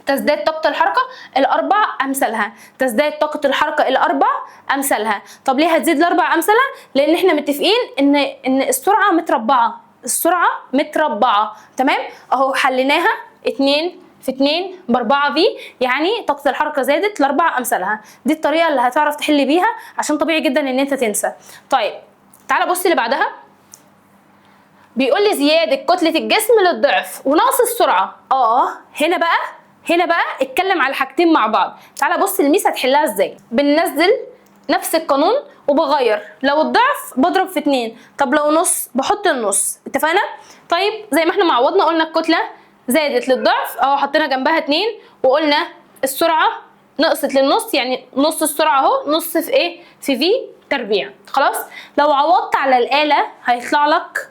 تزداد طاقة الحركة ل4 أمثالها، تزداد طاقة الحركة ل4 أمثالها. طب ليه هتزيد ل4 أمثالها؟ لأن احنا متفقين إن السرعة متربعة، السرعة متربعة. تمام؟ أهو حليناها 2 في 2 ب4 في، يعني طاقة الحركة زادت ل4 أمثالها. دي الطريقة اللي هتعرف تحل بيها عشان طبيعي جدا إن أنت تنسى. طيب تعالى بص اللي بعدها. بيقول لي زيادة كتلة الجسم للضعف ونقص السرعة. هنا بقى اتكلم على حاجتين مع بعض. تعالى بص الميس هتحلها ازاي. بننزل نفس القانون وبغير، لو الضعف بضرب في 2، طب لو نص بحط النص. اتفقنا؟ طيب زي ما احنا معوضنا قلنا الكتلة زادت للضعف اهو، حطينا جنبها 2 وقلنا السرعة نقصت للنص، يعني نص السرعة اهو، نص في ايه؟ في في تربيع. خلاص. لو عوضت على الآلة هيطلع لك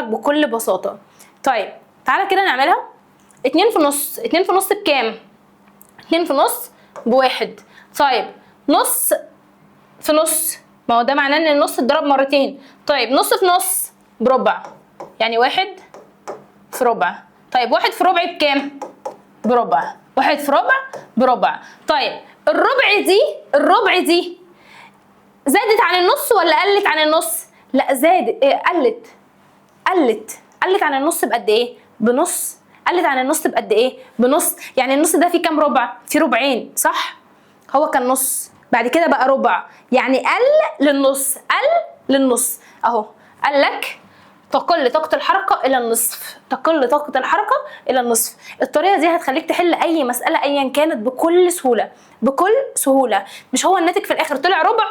بكل بساطة. طيب تعالى كده نعملها. 2 في نص، 2 في نص بكام؟ 2 في نص ب1. طيب نص في نص، ما هو ده معناه ان النص اتضرب مرتين. طيب نص في نص بربع، يعني 1 في ربع. طيب 1 في ربع بكام؟ بربع. 1 في ربع بربع. طيب الربع دي زادت عن النص ولا قلت عن النص؟ لا زادت. قلت عن النص بقد ايه؟ بنص. قلت عن النص بقد ايه؟ بنص. يعني النص ده فيه كام ربع؟ فيه ربعين، صح؟ هو كان نص بعد كده بقى ربع، يعني قل للنص اهو. قال لك تقل طاقة الحركة إلى النصف، تقل طاقة الحركة إلى النصف. الطريقة دي هتخليك تحل أي مسألة أيا كانت بكل سهولة، بكل سهولة. مش هو الناتج في الآخر طلع ربع؟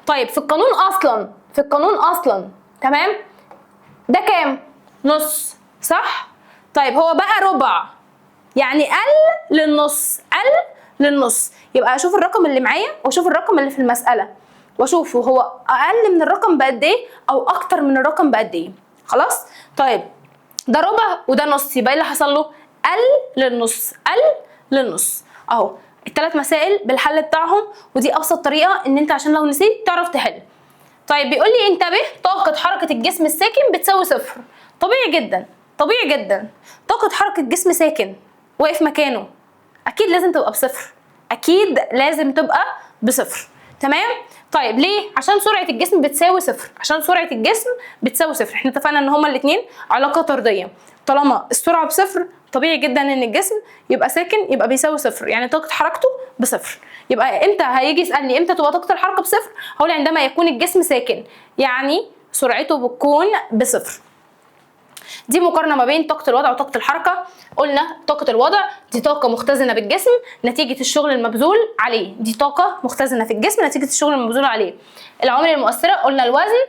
طيب في القانون أصلا تمام؟ ده كام؟ نص، صح؟ طيب هو بقى ربع، يعني قل للنص. يبقى اشوف الرقم اللي معايا واشوف الرقم اللي في المسألة واشوفه هو اقل من الرقم بقد ايه او اكتر من الرقم بقد ايه. خلاص. طيب ده ربع وده نص، يبقى ايه اللي حصل له؟ قل للنص اهو. الثلاث مسائل بالحل بتاعهم، ودي ابسط طريقة ان انت عشان لو نسيت تعرف تحل. طيب بيقول لي انتبه، طاقة حركة الجسم الساكن بتساوي 0. طبيعي جدا طاقة حركة جسم ساكن واقف مكانه اكيد لازم تبقى بصفر، اكيد لازم تبقى بصفر. تمام. طيب ليه؟ عشان سرعة الجسم بتساوي 0. احنا اتفقنا ان هما الاثنين علاقة طردية. طالما السرعة بصفر طبيعي جدا ان الجسم يبقى ساكن، يبقى بيساوي 0، يعني طاقة حركته بصفر. يبقى امتى هيجي يسألني امتى تبقى طاقة الحركة بصفر؟ هقول عندما يكون الجسم ساكن، يعني سرعته بتكون بصفر. دي مقارنة ما بين طاقة الوضع وطاقة الحركة. قلنا طاقة الوضع دي طاقة مختزنة بالجسم نتيجة الشغل المبذول عليه، دي طاقة مختزنة في الجسم نتيجة الشغل المبذول عليه. العوامل المؤثرة قلنا الوزن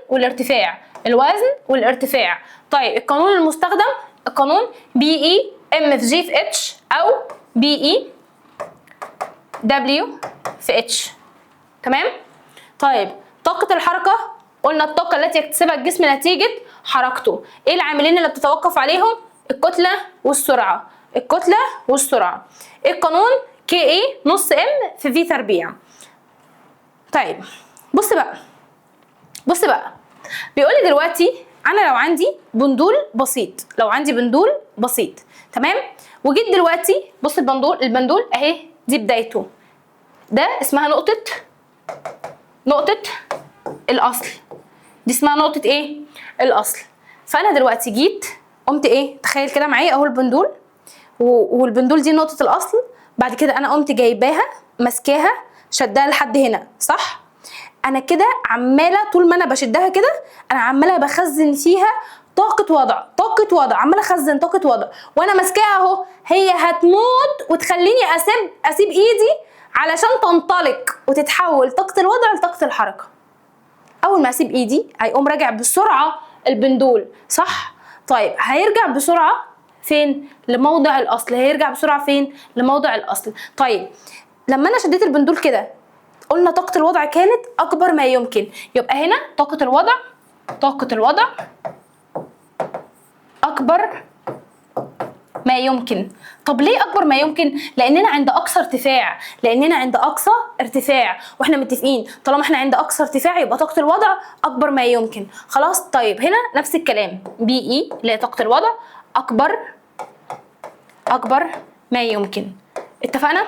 والارتفاع. طيب القانون المستخدم القانون BE M في G في H أو BE W في H. تمام؟ طيب طاقة الحركة قلنا الطاقة التي يكتسبها الجسم نتيجة حركته. ايه العاملين اللي بتتوقف عليهم؟ الكتلة والسرعة. القانون KE نص M في V تربيع. طيب بص بقى بيقول لي دلوقتي انا لو عندي بندول بسيط، تمام؟ وجيت دلوقتي بص البندول اهي، دي بدايته، ده اسمها نقطة نقطة الأصل. دي اسمها نقطة ايه؟ الأصل. فأنا دلوقتي جيت قمت ايه؟ تخيل كده معايا اهو البندول، والبندول دي نقطة الأصل. بعد كده أنا قمت جايباها ماسكاها شدها لحد هنا، صح؟ أنا كده عمالة طول ما أنا بشدها كده أنا عمالة بخزن فيها طاقة وضع، طاقة وضع، عمالة أخزن طاقة وضع، وأنا ماسكاها أهو. هي هتموت وتخليني أسيب إيدي علشان تنطلق وتتحول طاقة الوضع لطاقة الحركة. أول ما أسيب إيدي هيقوم راجع بسرعة البندول، صح؟ طيب هيرجع بسرعة فين؟ لموضع الأصل. هيرجع بسرعة فين؟ لموضع الأصل. طيب لما أنا شديت البندول كده قلنا طاقة الوضع كانت أكبر ما يمكن، يبقى هنا طاقة الوضع أكبر ما يمكن. طب ليه أكبر ما يمكن؟ لأننا عند أقصى ارتفاع، وإحنا متفقين طالما إحنا عند أقصى ارتفاع يبقى طاقة الوضع أكبر ما يمكن. خلاص. طيب هنا نفس الكلام، بي إي اللي هي طاقة الوضع أكبر ما يمكن. اتفقنا؟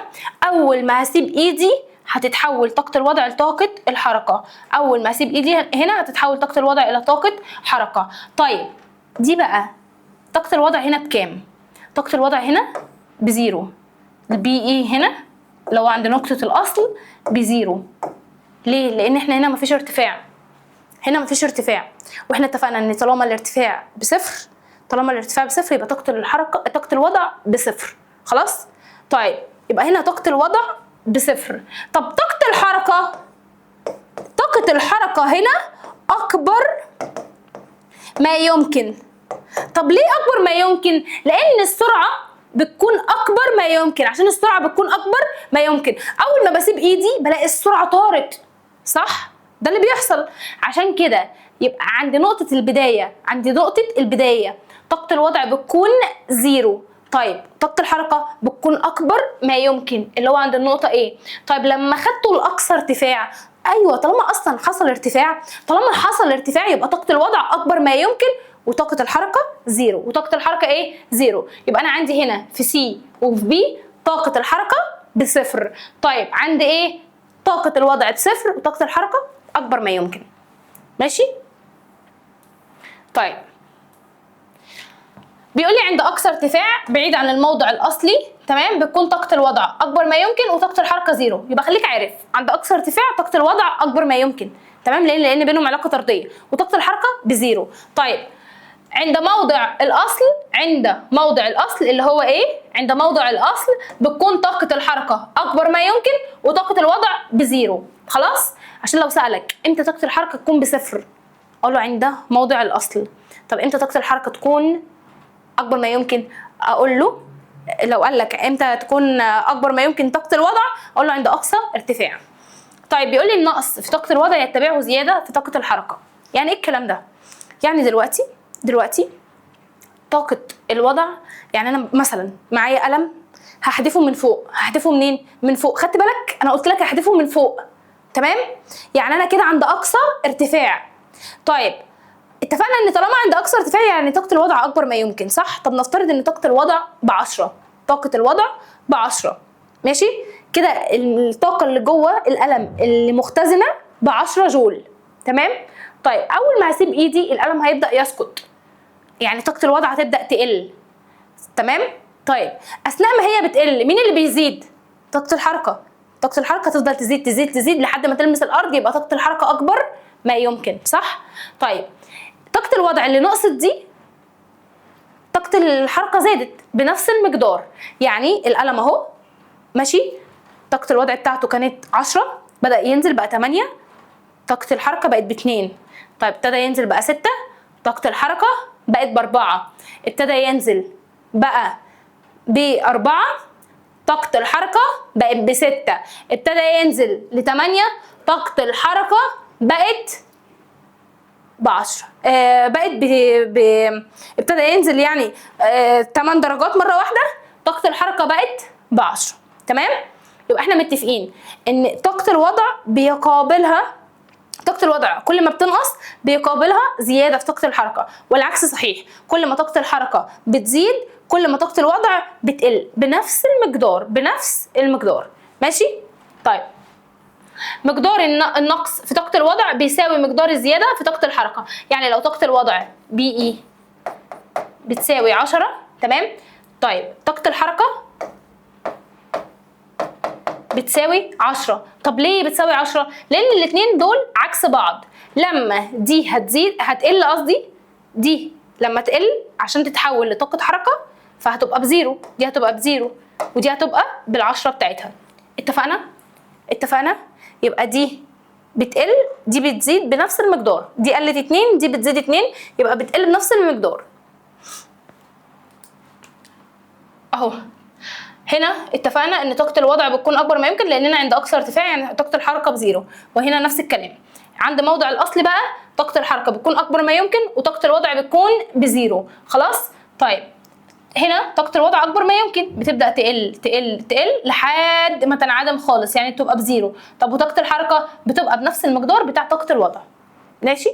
أول ما هسيب إيدي هتتحول طاقة الوضع لطاقة الحركة. أول ما هسيب إيدي هنا هتتحول طاقة الوضع إلى طاقة حركة. طيب دي بقى طاقة الوضع هنا بكام؟ طاقة الوضع هنا بزيرو. البي إي هنا لو عند نقطة الأصل بزيرو. ليه؟ لأن احنا هنا مفيش ارتفاع. واحنا اتفقنا ان طالما الارتفاع بصفر يبقى طاقة الوضع بصفر. خلاص؟ طيب يبقى هنا طاقة الوضع بصفر. طب طاقة الحركة هنا أكبر ما يمكن. طب ليه أكبر ما يمكن؟ لأن السرعة بتكون أكبر ما يمكن. عشان السرعة بتكون أكبر ما يمكن، أول ما بسيب إيدي بلاقي السرعة طارت، صح؟ ده اللي بيحصل. عشان كده يبقى عند نقطة البداية طاقة الوضع بتكون زيرو. طيب طاقة الحركة بتكون أكبر ما يمكن اللي هو عند النقطة إيه؟ طيب لما خدته لأقصى ارتفاع، أيوه طالما أصلا حصل ارتفاع يبقى طاقة الوضع أكبر ما يمكن وطاقة الحركة زيرو. وطاقة الحركة إيه؟ زيرو. يبقى أنا عندي هنا في سي وفي بي طاقة الحركة بصفر. طيب عندي إيه؟ طاقة الوضع بصفر وطاقة الحركة أكبر ما يمكن. ماشي؟ طيب بيقول لي عند اقصى ارتفاع بعيد عن الموضع الاصلي، تمام، بتكون طاقه الوضع اكبر ما يمكن وطاقه الحركه زيرو. يبقى خليك عارف عند اقصى ارتفاع طاقه الوضع اكبر ما يمكن، تمام، لان بينهم علاقه طرديه، وطاقه الحركه بزيرو. طيب عند موضع الاصل اللي هو ايه؟ عند موضع الاصل بتكون طاقه الحركه اكبر ما يمكن وطاقه الوضع بزيرو. خلاص؟ عشان لو سالك امتى طاقه الحركه تكون بصفر اقول له عند موضع الاصل. طب امتى طاقه الحركه تكون اكبر ما يمكن؟ اقول له لو قال لك امتى تكون اكبر ما يمكن طاقه الوضع اقول له عند اقصى ارتفاع. طيب بيقول لي النقص في طاقه الوضع يتبعه زياده في طاقه الحركه. يعني ايه الكلام ده؟ يعني دلوقتي طاقه الوضع، يعني انا مثلا معايا قلم هحدفه من فوق. هحدفه منين؟ من فوق. خدت بالك انا قلت لك هحدفه من فوق، تمام؟ يعني انا كده عند اقصى ارتفاع. طيب اتفقنا ان طالما عند اقصى ارتفاع يعني طاقه الوضع اكبر ما يمكن، صح؟ طب نفترض ان طاقه الوضع ب10. ماشي كده؟ الطاقه اللي جوه القلم اللي مختزنه ب10 جول، تمام؟ طيب اول ما هسيب ايدي القلم هيبدا يسقط، يعني طاقه الوضع هتبدا تقل، تمام؟ طيب اثناء ما هي بتقل مين اللي بيزيد؟ طاقه الحركه تفضل تزيد لحد ما تلمس الارض، يبقى طاقه الحركه اكبر ما يمكن، صح؟ طيب طاقة الوضع اللي نقصت دي طاقة الحركة زادت بنفس المقدار. يعني القلم اهو ماشي، طاقة الوضع بتاعته كانت 10، بدأ ينزل بقى 8، طاقة الحركة بقت ب2. طيب ابتدى ينزل بقى 6، طاقة الحركة بقت ب4، ابتدى ينزل بقى ب4، طاقة الحركة بقت ب6، ابتدى ينزل ل8، طاقة الحركة بقت ب10. بقت ابتدى ينزل يعني 8 درجات مرة واحدة، طاقة الحركة بقت ب10، تمام؟ يبقى احنا متفقين ان طاقة الوضع كل ما بتنقص بيقابلها زيادة في طاقة الحركة، والعكس صحيح، كل ما طاقة الحركة بتزيد كل ما طاقة الوضع بتقل بنفس المقدار. ماشي؟ طيب مقدار النقص في طاقة الوضع بيساوي مقدار الزيادة في طاقة الحركة. يعني لو طاقة الوضع بي اي بتساوي 10، تمام؟ طيب طاقة الحركة بتساوي 10. طب ليه بتساوي 10؟ لأن الاتنين دول عكس بعض. لما دي هتقل، قصدي دي لما تقل عشان تتحول لطاقة حركة فهتبقى بزيرو، دي هتبقى بزيرو ودي هتبقى بالعشرة بتاعتها. اتفقنا؟ اتفقنا؟ يبقى دي بتقل، دي بتزيد بنفس المقدار، دي قلت 2 دي بتزيد 2، يبقى بتقل بنفس المقدار. اهو هنا اتفقنا ان طاقة الوضع بتكون اكبر ما يمكن لاننا عند اقصى ارتفاع، يعني طاقة الحركة بزيرو، وهنا نفس الكلام. عند موضع الاصل بقى طاقة الحركة بتكون اكبر ما يمكن وطاقة الوضع بتكون بزيرو. خلاص؟ طيب هنا طاقة الوضع أكبر ما يمكن بتبدأ تقل تقل تقل لحد ما تنعدم خالص، يعني تبقى بزيرو. طب وطاقة الحركة بتبقى بنفس المقدار بتاع طاقة الوضع. ماشي؟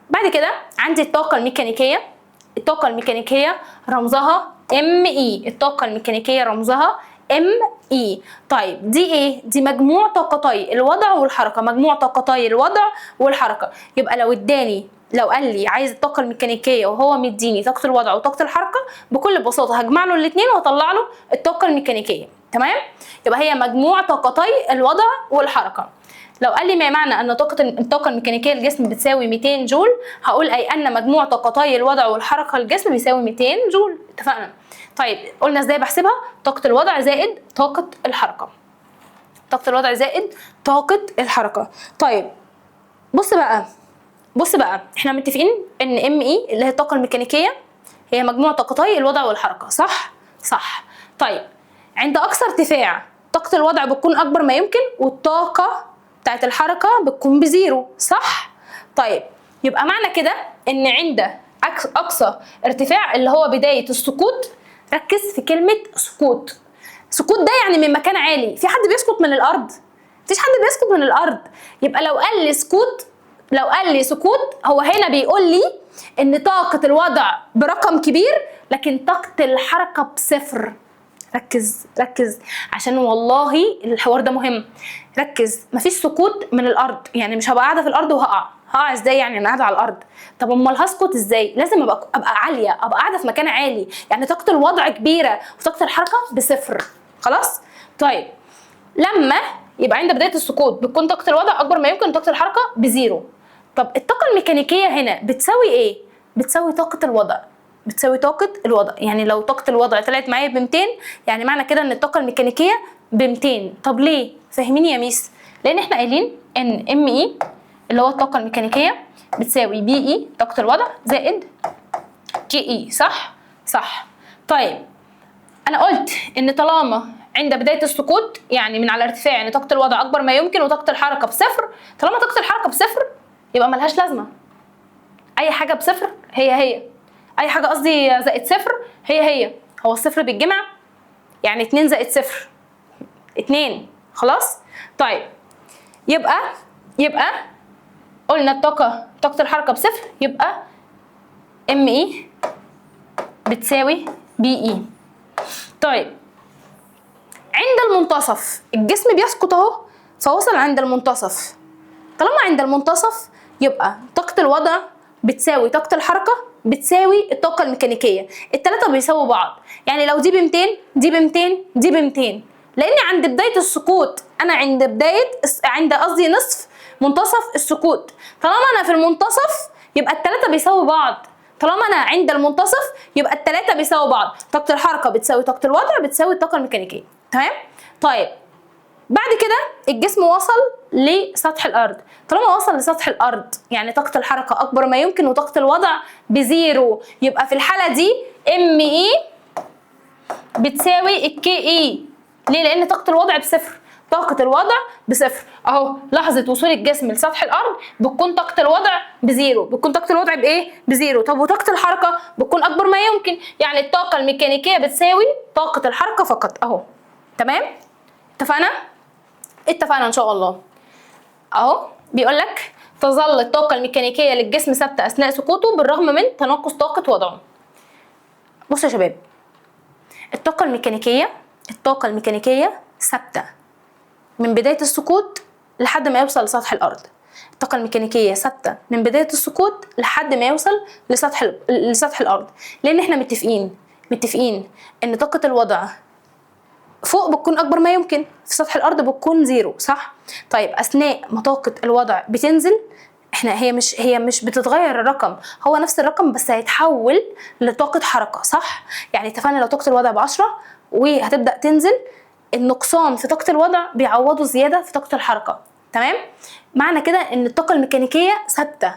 بعد كده عندي الطاقة الميكانيكية. الطاقة الميكانيكية رمزها ME. الطاقة الميكانيكية رمزها ME. طيب دي ايه؟ دي مجموع طاقتي الوضع والحركة، مجموع طاقتي الوضع والحركة. يبقى لو قال لي عايز الطاقة الميكانيكية وهو مديني طاقة الوضع وطاقة الحركة، بكل بساطة هجمع له الاثنين واطلع له الطاقة الميكانيكية. تمام؟ يبقى هي مجموع طاقتي الوضع والحركة. لو قال لي ما معنى ان الطاقة الميكانيكية للجسم بتساوي 200 جول، هقول اي ان مجموع طاقتي الوضع والحركة للجسم بيساوي 200 جول. اتفقنا؟ طيب قلنا ازاي بحسبها؟ طاقة الوضع زائد طاقة الحركة. طاقة الوضع زائد طاقة الحركة. طيب بص بقى احنا متفقين ان ME اللي هي الطاقة الميكانيكية هي مجموع طاقتي الوضع والحركة، صح؟ صح. طيب عند اقصى ارتفاع طاقة الوضع بتكون اكبر ما يمكن والطاقة بتاعت الحركة بتكون بزيرو، صح؟ طيب يبقى معنى كده ان عند اقصى ارتفاع اللي هو بداية السقوط، ركز في كلمة سقوط. سقوط ده يعني من مكان عالي. في حد بيسقط من الارض؟ مفيش حد بيسقط من الارض. يبقى لو قال لي سقوط، هو هنا بيقول لي ان طاقة الوضع برقم كبير لكن طاقة الحركة بصفر. ركز عشان والله الحوار ده مهم. ركز، مفيش سقوط من الارض، يعني مش هبقى قاعده في الارض هقع ازاي؟ يعني انا قاعده على الارض. طب امال هسقط ازاي؟ لازم ابقى عاليه، ابقى قاعده في مكان عالي، يعني طاقه الوضع كبيره وطاقه الحركه بصفر. خلاص؟ طيب لما يبقى عند بدايه السقوط بتكون طاقه الوضع اكبر ما يمكن وطاقه الحركه بزيرو. طب الطاقه الميكانيكيه هنا بتساوي ايه؟ بتساوي طاقه الوضع. يعني لو طاقه الوضع طلعت معايا ب 200، يعني معنى كده ان الطاقه الميكانيكيه ب 200. طب ليه؟ فهميني يا ميس. لان احنا قايلين ان ME اللي هو الطاقه الميكانيكيه بتساوي BE طاقه الوضع زائد KE، صح. طيب انا قلت ان طالما عند بدايه السقوط يعني من على ارتفاع، يعني طاقه الوضع اكبر ما يمكن وطاقه الحركه بصفر. طالما طاقه الحركه بصفر يبقى ملهاش لازمه. اي حاجه بصفر هي اي حاجه قصدي زائد صفر هي هو الصفر بيتجمع، يعني 2 زائد صفر 2. خلاص؟ طيب يبقى قلنا طاقة الحركة بصفر، يبقى ME بتساوي BE. طيب عند المنتصف الجسم بيسقط اهو، فوصل عند المنتصف. طالما عند المنتصف يبقى طاقة الوضع بتساوي طاقة الحركة بتساوي الطاقة الميكانيكية، التلاتة بيساووا بعض. يعني لو دي ب 200 دي ب 200 دي ب 200، لأني عند بداية السقوط أنا عند نصف منتصف السقوط. طالما أنا في المنتصف يبقى التلاتة بيساووا بعض. طالما أنا عند المنتصف يبقى التلاتة بيساووا بعض. طاقة الحركة بتساوي طاقة الوضع بتساوي الطاقة الميكانيكية. تمام؟ طيب بعد كده الجسم وصل لسطح الارض. طالما وصل لسطح الارض يعني طاقه الحركه اكبر ما يمكن وطاقه الوضع بزيرو، يبقى في الحاله دي ME بتساوي KE. ليه؟ لان طاقه الوضع بصفر. طاقه الوضع بصفر اهو. لحظه وصول الجسم لسطح الارض بتكون طاقه الوضع بزيرو. بتكون طاقه الوضع بايه؟ بزيرو. طب وطاقه الحركه بتكون اكبر ما يمكن، يعني الطاقه الميكانيكيه بتساوي طاقه الحركه فقط اهو. تمام؟ اتفقنا ان شاء الله. اهو بيقول لك تظل الطاقه الميكانيكيه للجسم ثابته اثناء سقوطه بالرغم من تناقص طاقه وضعه. بصوا يا شباب، الطاقه الميكانيكيه ثابته من بداية السقوط لحد ما يوصل لسطح الأرض. الطاقة الميكانيكية ثابتة من بداية السقوط لحد ما يوصل لسطح الأرض، لأن احنا متفقين إن طاقة الوضع فوق بتكون أكبر ما يمكن، في سطح الأرض بتكون زيرو، صح؟ طيب أثناء ما طاقة الوضع بتنزل، هي مش بتتغير الرقم، هو نفس الرقم بس هيتحول لطاقة حركة، صح؟ يعني اتفقنا لو طاقة الوضع ب10 وهتبدأ تنزل، النقصان في طاقة الوضع بيعوضوا زيادة في طاقة الحركة، تمام؟ معنى كده ان الطاقة الميكانيكية ثابتة،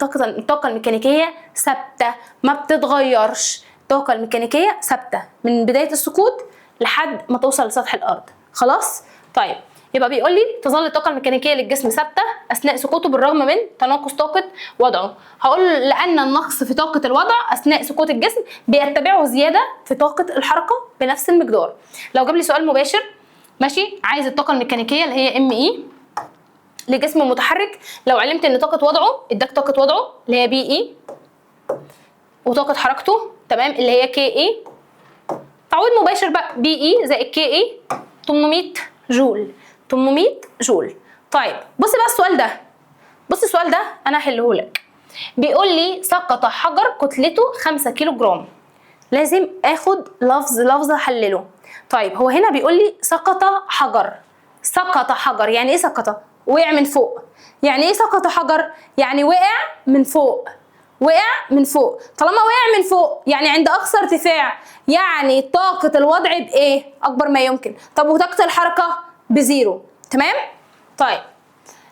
الطاقة الميكانيكية ثابتة ما بتتغيرش، الطاقة الميكانيكية ثابتة من بداية السقوط لحد ما توصل لسطح الأرض، خلاص؟ طيب يبقى بيقول لي تظل الطاقة الميكانيكية للجسم ثابتة أثناء سقوطه بالرغم من تناقص طاقة وضعه. هقول لأن النقص في طاقة الوضع أثناء سقوط الجسم بيتبعه زيادة في طاقة الحركة بنفس المقدار. لو جاب لي سؤال مباشر ماشي، عايز الطاقة الميكانيكية اللي هي ME لجسم متحرك، لو علمت ان طاقة وضعه اداك طاقة وضعه اللي هي BE وطاقة حركته تمام اللي هي KE، تعويض مباشر بقى BE زائد KE 800 جول 800 جول. طيب بص بقى السؤال ده انا هحله لك. بيقول لي سقط حجر كتلته 5 كيلو جرام، لازم اخد لفظ احلله. طيب هو هنا بيقول لي سقط حجر، يعني ايه سقط؟ وقع من فوق. يعني ايه سقط حجر؟ يعني وقع من فوق. طالما وقع من فوق يعني عند اقصى ارتفاع، يعني طاقة الوضع بايه؟ اكبر ما يمكن. طب وطاقة الحركة بزيرو، تمام؟ طيب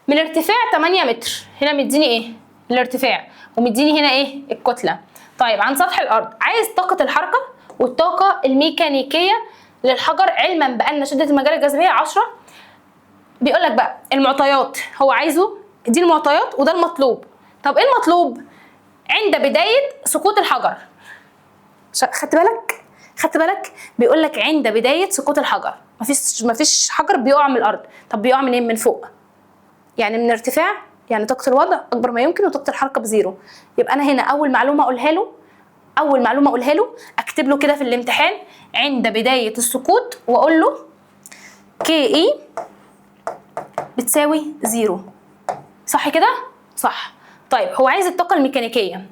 من ارتفاع 8 متر، هنا مديني ايه؟ الارتفاع، ومديني هنا ايه؟ الكتلة. طيب عن سطح الارض عايز طاقة الحركة والطاقة الميكانيكية للحجر، علما بان شدة المجال الجاذبية 10. بيقول لك بقى المعطيات، هو عايزه دي المعطيات وده المطلوب. طب ايه المطلوب؟ عند بداية سقوط الحجر. خدت بالك؟ بيقول لك عند بداية سقوط الحجر، مفيش حجر بيقع من الارض. طب بيقع منين؟ من فوق، يعني من ارتفاع، يعني طاقة الوضع اكبر ما يمكن وطاقة الحركة بزيرو. يبقى انا هنا اول معلومة اقولها له اكتب له كده في الامتحان عند بداية السقوط، واقول له KE بتساوي زيرو، صح كده؟ صح. طيب هو عايز الطاقة الميكانيكية،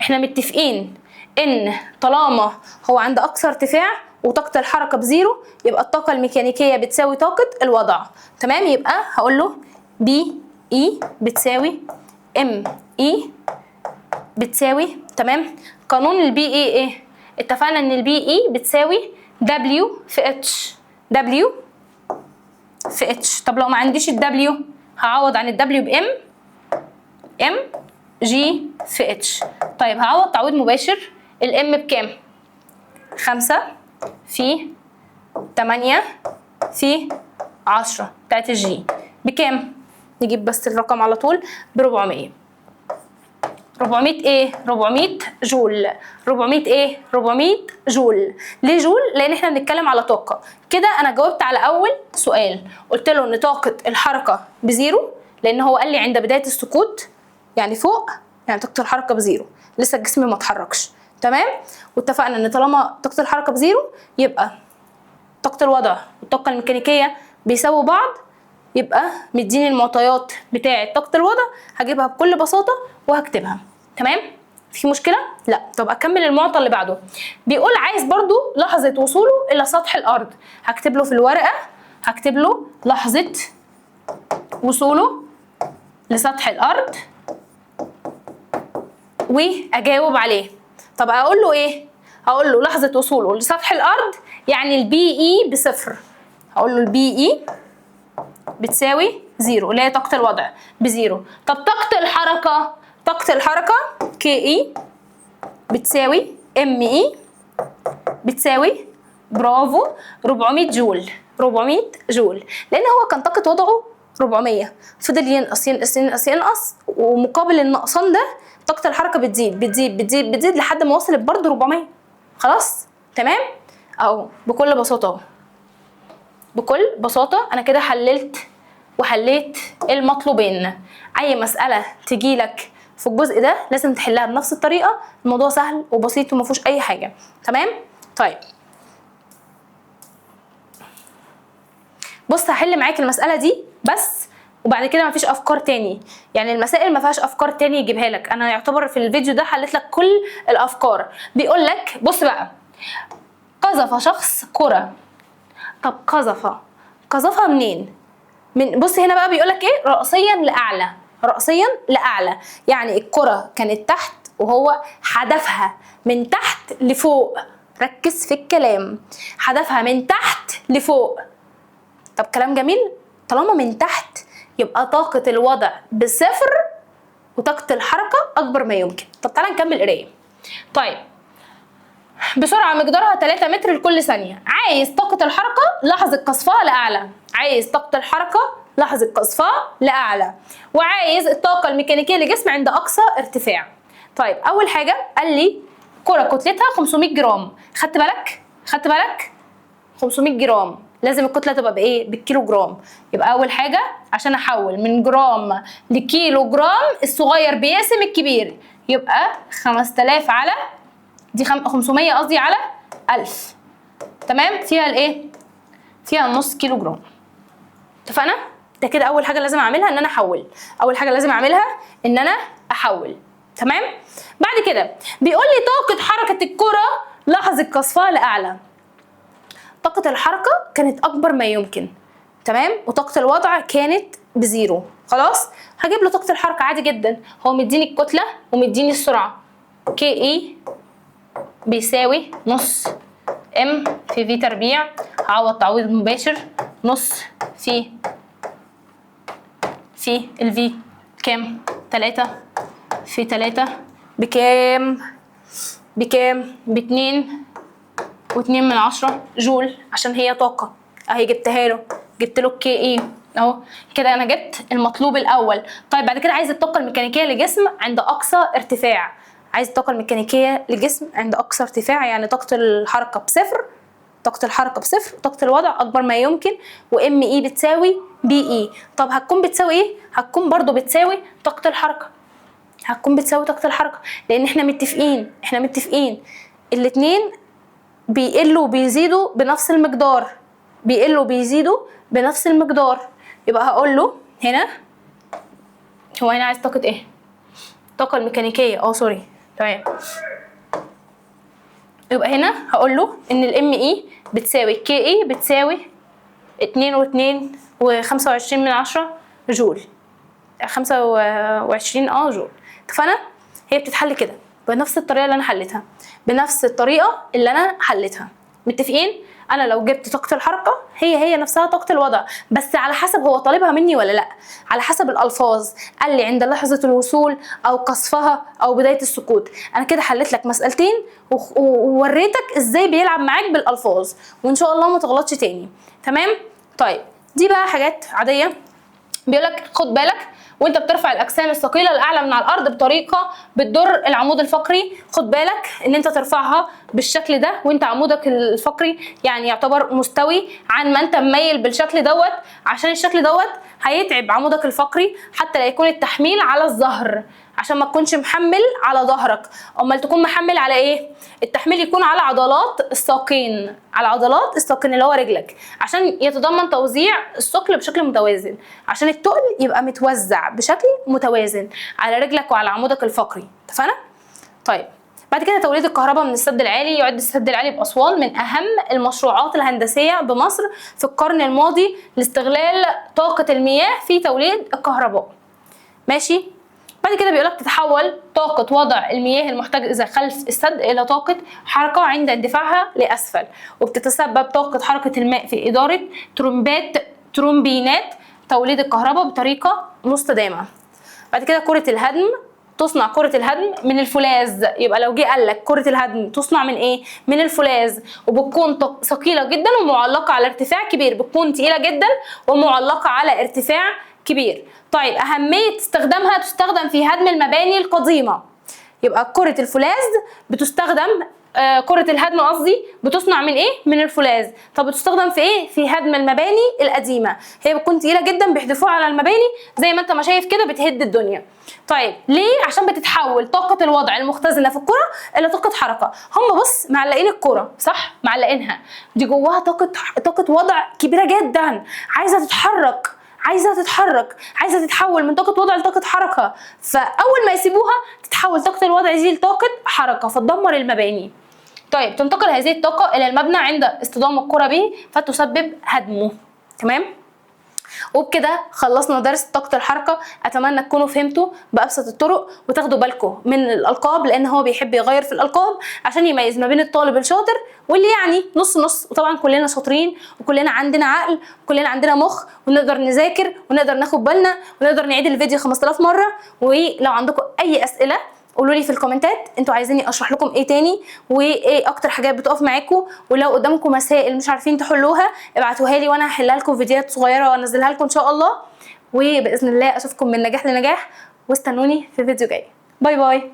احنا متفقين ان طالما هو عند اقصى ارتفاع وطاقة الحركة بزيرو يبقى الطاقة الميكانيكية بتساوي طاقة الوضع، تمام؟ يبقى هقول له BE بتساوي ME بتساوي، تمام؟ قانون الBE ايه؟ اتفقنا ان الBE بتساوي W في H. طب لو ما عنديش الW هعوض عن الW بM G في H. طيب هعوض تعويض مباشر، الM بكام؟ 5 في 8 في 10 بتاعت الجي بكام؟ نجيب بس الرقم على طول، ب400. 400 ايه؟ 400 جول. 400 ايه؟ 400 جول. ليه جول؟ لان احنا بنتكلم على طاقه. كده انا جاوبت على اول سؤال، قلت له ان طاقه الحركه بزيرو، لان هو قال لي عند بدايه السقوط يعني فوق، يعني طاقه الحركه بزيرو، لسه الجسم ما اتحركش، تمام؟ واتفقنا ان طالما طاقه الحركه بزيرو يبقى طاقه الوضع والطاقه الميكانيكيه بيساووا بعض، يبقى مديني المعطيات بتاعه طاقه الوضع، هجيبها بكل بساطه وهكتبها، تمام؟ في مشكله؟ لا. طب اكمل المعطى اللي بعده. بيقول عايز برضو لحظه وصوله الى سطح الارض، هكتب له في الورقه، هكتب له لحظه وصوله لسطح الارض واجاوب عليه. طب اقول له ايه؟ هقول له لحظه وصوله لسطح الارض يعني البي اي بصفر، هقول له البي اي بتساوي زيرو اللي هي طاقه الوضع بزيرو. طب طاقه الحركه كي اي بتساوي ام اي بتساوي برافو 400 جول. 400 جول لان هو كان طاقه وضعه 400، فضل ينقص ومقابل النقصان ده طاقه الحركه بتزيد لحد ما وصلت برضه 400. خلاص تمام اهو. بكل بساطه انا كده حليت المطلوبين. اي مساله تجيلك في الجزء ده لازم تحلها بنفس الطريقه، الموضوع سهل وبسيط وما فيهوش اي حاجه، تمام؟ طيب بص هحل معاك المساله دي بس، وبعد كده مفيش افكار تاني. يعني المسائل ما فيهاش افكار تاني يجيبها لك، انا يعتبر في الفيديو ده حلت لك كل الافكار. بيقول لك بص بقى، قذف شخص كرة. طب قذفها منين؟ من بص هنا بقى بيقول لك ايه، رأسيا لأعلى، رأسيا لأعلى، يعني الكرة كانت تحت وهو حدفها من تحت لفوق. ركز في الكلام، حدفها من تحت لفوق. طب كلام جميل، طالما من تحت يبقى طاقة الوضع بصفر وطاقة الحركة أكبر ما يمكن. طب تعالى نكمل قراية. طيب بسرعة مقدارها 3 متر لكل ثانية. عايز طاقة الحركة لحظة قصفها لأعلى، عايز طاقة الحركة لحظة قصفها لأعلى، وعايز الطاقة الميكانيكية للجسم عند أقصى ارتفاع. طيب أول حاجة قال لي كرة كتلتها 500 جرام. خدت بالك 500 جرام، لازم الكتلة تبقى بإيه؟ بالكيلو جرام. يبقى أول حاجة عشان أحول من جرام لكيلو جرام، الصغير بيقسم الكبير، يبقى 5000 على دي 500 قصدي على 1000. تمام، فيها الايه؟ فيها نص كيلو جرام. اتفقنا؟ ده كده اول حاجه لازم اعملها ان انا احول، اول حاجه لازم اعملها ان انا احول. تمام؟ بعد كده بيقول لي طاقه حركه الكره لحظه قصفها لاعلى. طاقه الحركه كانت اكبر ما يمكن، تمام، وطاقه الوضع كانت بزيرو. خلاص هجيب له طاقه الحركه عادي جدا، هو مديني الكتله ومديني السرعه. كي اي بيساوي نص ام في في تربيع، هعوض تعويض مباشر، نص في الفي كام؟ 3 في 3 بكام؟ ب2.2 جول، عشان هي طاقة اهي جبتها له، جبت له كي اي اهو كده، انا جبت المطلوب الاول. طيب بعد كده عايز الطاقة الميكانيكية لجسم عند اقصى ارتفاع. عايز الطاقة الميكانيكية لجسم عند أقصى ارتفاع، يعني طاقة الحركة بصفر، طاقة الحركة بصفر، طاقة الوضع أكبر ما يمكن، وإم إي بتساوي بي إي. طب هتكون بتساوي إيه؟ هتكون برضو بتساوي طاقة الحركة، هتكون بتساوي طاقة الحركة، لأن إحنا متفقين الاتنين بيقلوا وبيزيدوا بنفس المقدار، يبقى هقول له هنا، هو هنا عايز طاقة إيه؟ الطاقة الميكانيكية، سوري، تمام. يبقى هنا هقول له ان الام اي بتساوي كي اي بتساوي 2.25 جول، 25 جول. اتفقنا؟ هي بتتحل كده بنفس الطريقه اللي انا حليتها، متفقين؟ انا لو جبت طاقه الحركه هي نفسها طاقه الوضع، بس على حسب هو طالبها مني ولا لا، على حسب الالفاظ. قال لي عند لحظه الوصول او قصفها او بدايه السقوط. انا كده حليت لك مسالتين ووريتك ازاي بيلعب معاك بالالفاظ، وان شاء الله ما تغلطش تاني. تمام؟ طيب دي بقى حاجات عاديه. بيقولك خد بالك وانت بترفع الاجسام الثقيله الاعلى من على الارض بطريقه بتضر العمود الفقري، خد بالك ان انت ترفعها بالشكل ده وانت عمودك الفقري يعني يعتبر مستوي، عن ما انت مميل بالشكل دوت، عشان الشكل دوت هيتعب عمودك الفقري، حتى لا يكون التحميل على الظهر، عشان ما تكونش محمل على ظهرك، امال تكون محمل على ايه؟ التحميل يكون على عضلات الساقين، اللي هو رجلك، عشان يتضمن توزيع الثقل بشكل متوازن، عشان التقل يبقى متوزع بشكل متوازن على رجلك وعلى عمودك الفقري. اتفقنا؟ طيب بعد كده توليد الكهرباء من السد العالي. يعد السد العالي بأسوان من أهم المشروعات الهندسية بمصر في القرن الماضي لاستغلال طاقة المياه في توليد الكهرباء. ماشي؟ بعد كده بيقولك تتحول طاقة وضع المياه المحتجزة خلف السد إلى طاقة حركة عند اندفاعها لأسفل، وبتتسبب طاقة حركة الماء في إدارة ترومبينات توليد الكهرباء بطريقة مستدامة. بعد كده كرة الهدم. تصنع كرة الهدم من الفولاذ. يبقى لو جه قال لك كرة الهدم تصنع من ايه؟ من الفولاذ، وبتكون ثقيلة جدا ومعلقة على ارتفاع كبير، بتكون تقيلة جدا ومعلقة على ارتفاع كبير. طيب أهمية استخدامها، تستخدم في هدم المباني القديمة. يبقى كرة الفولاذ بتستخدم كرة الهدم قصدي بتصنع من ايه؟ من الفولاذ. طب بتستخدم في ايه؟ في هدم المباني القديمة. هي بتكون تقيلة جدا بيحدفوها على المباني زي ما انت ما شايف كده بتهد الدنيا. طيب ليه؟ عشان بتتحول طاقة الوضع المختزنة في الكرة إلى طاقة حركة. هم بص معلقين الكرة صح؟ معلقينها، دي جواها طاقة وضع كبيرة جدا، عايزة تتحرك، عايزة تتحول من طاقة وضع لطاقة حركة. فأول ما يسيبوها تتحول طاقة الوضع دي لطاقة حركة فتدمر المباني. طيب تنتقل هذه الطاقة إلى المبنى عند اصطدام الكرة به فتسبب هدمه. تمام؟ وبكده خلصنا درس طاقة الحركة. اتمنى تكونوا فهمتوا بأبسط الطرق وتاخدوا بالكم من الألقاب، لأن هو بيحب يغير في الألقاب عشان يميز ما بين الطالب الشاطر واللي يعني نص نص. وطبعا كلنا شاطرين وكلنا عندنا عقل وكلنا عندنا مخ ونقدر نذاكر ونقدر ناخد بالنا ونقدر نعيد الفيديو 5000 مرة. ولو عندكم أي أسئلة قولوا لي في الكومنتات انتوا عايزيني اشرح لكم ايه تاني وايه اكتر حاجات بتقف معاكم. ولو قدامكم مسائل مش عارفين تحلوها ابعتوها لي وانا هحلها لكم فيديوهات صغيره وانزلها لكم ان شاء الله. وباذن الله اشوفكم من نجاح لنجاح، واستنوني في فيديو جاي. باي باي.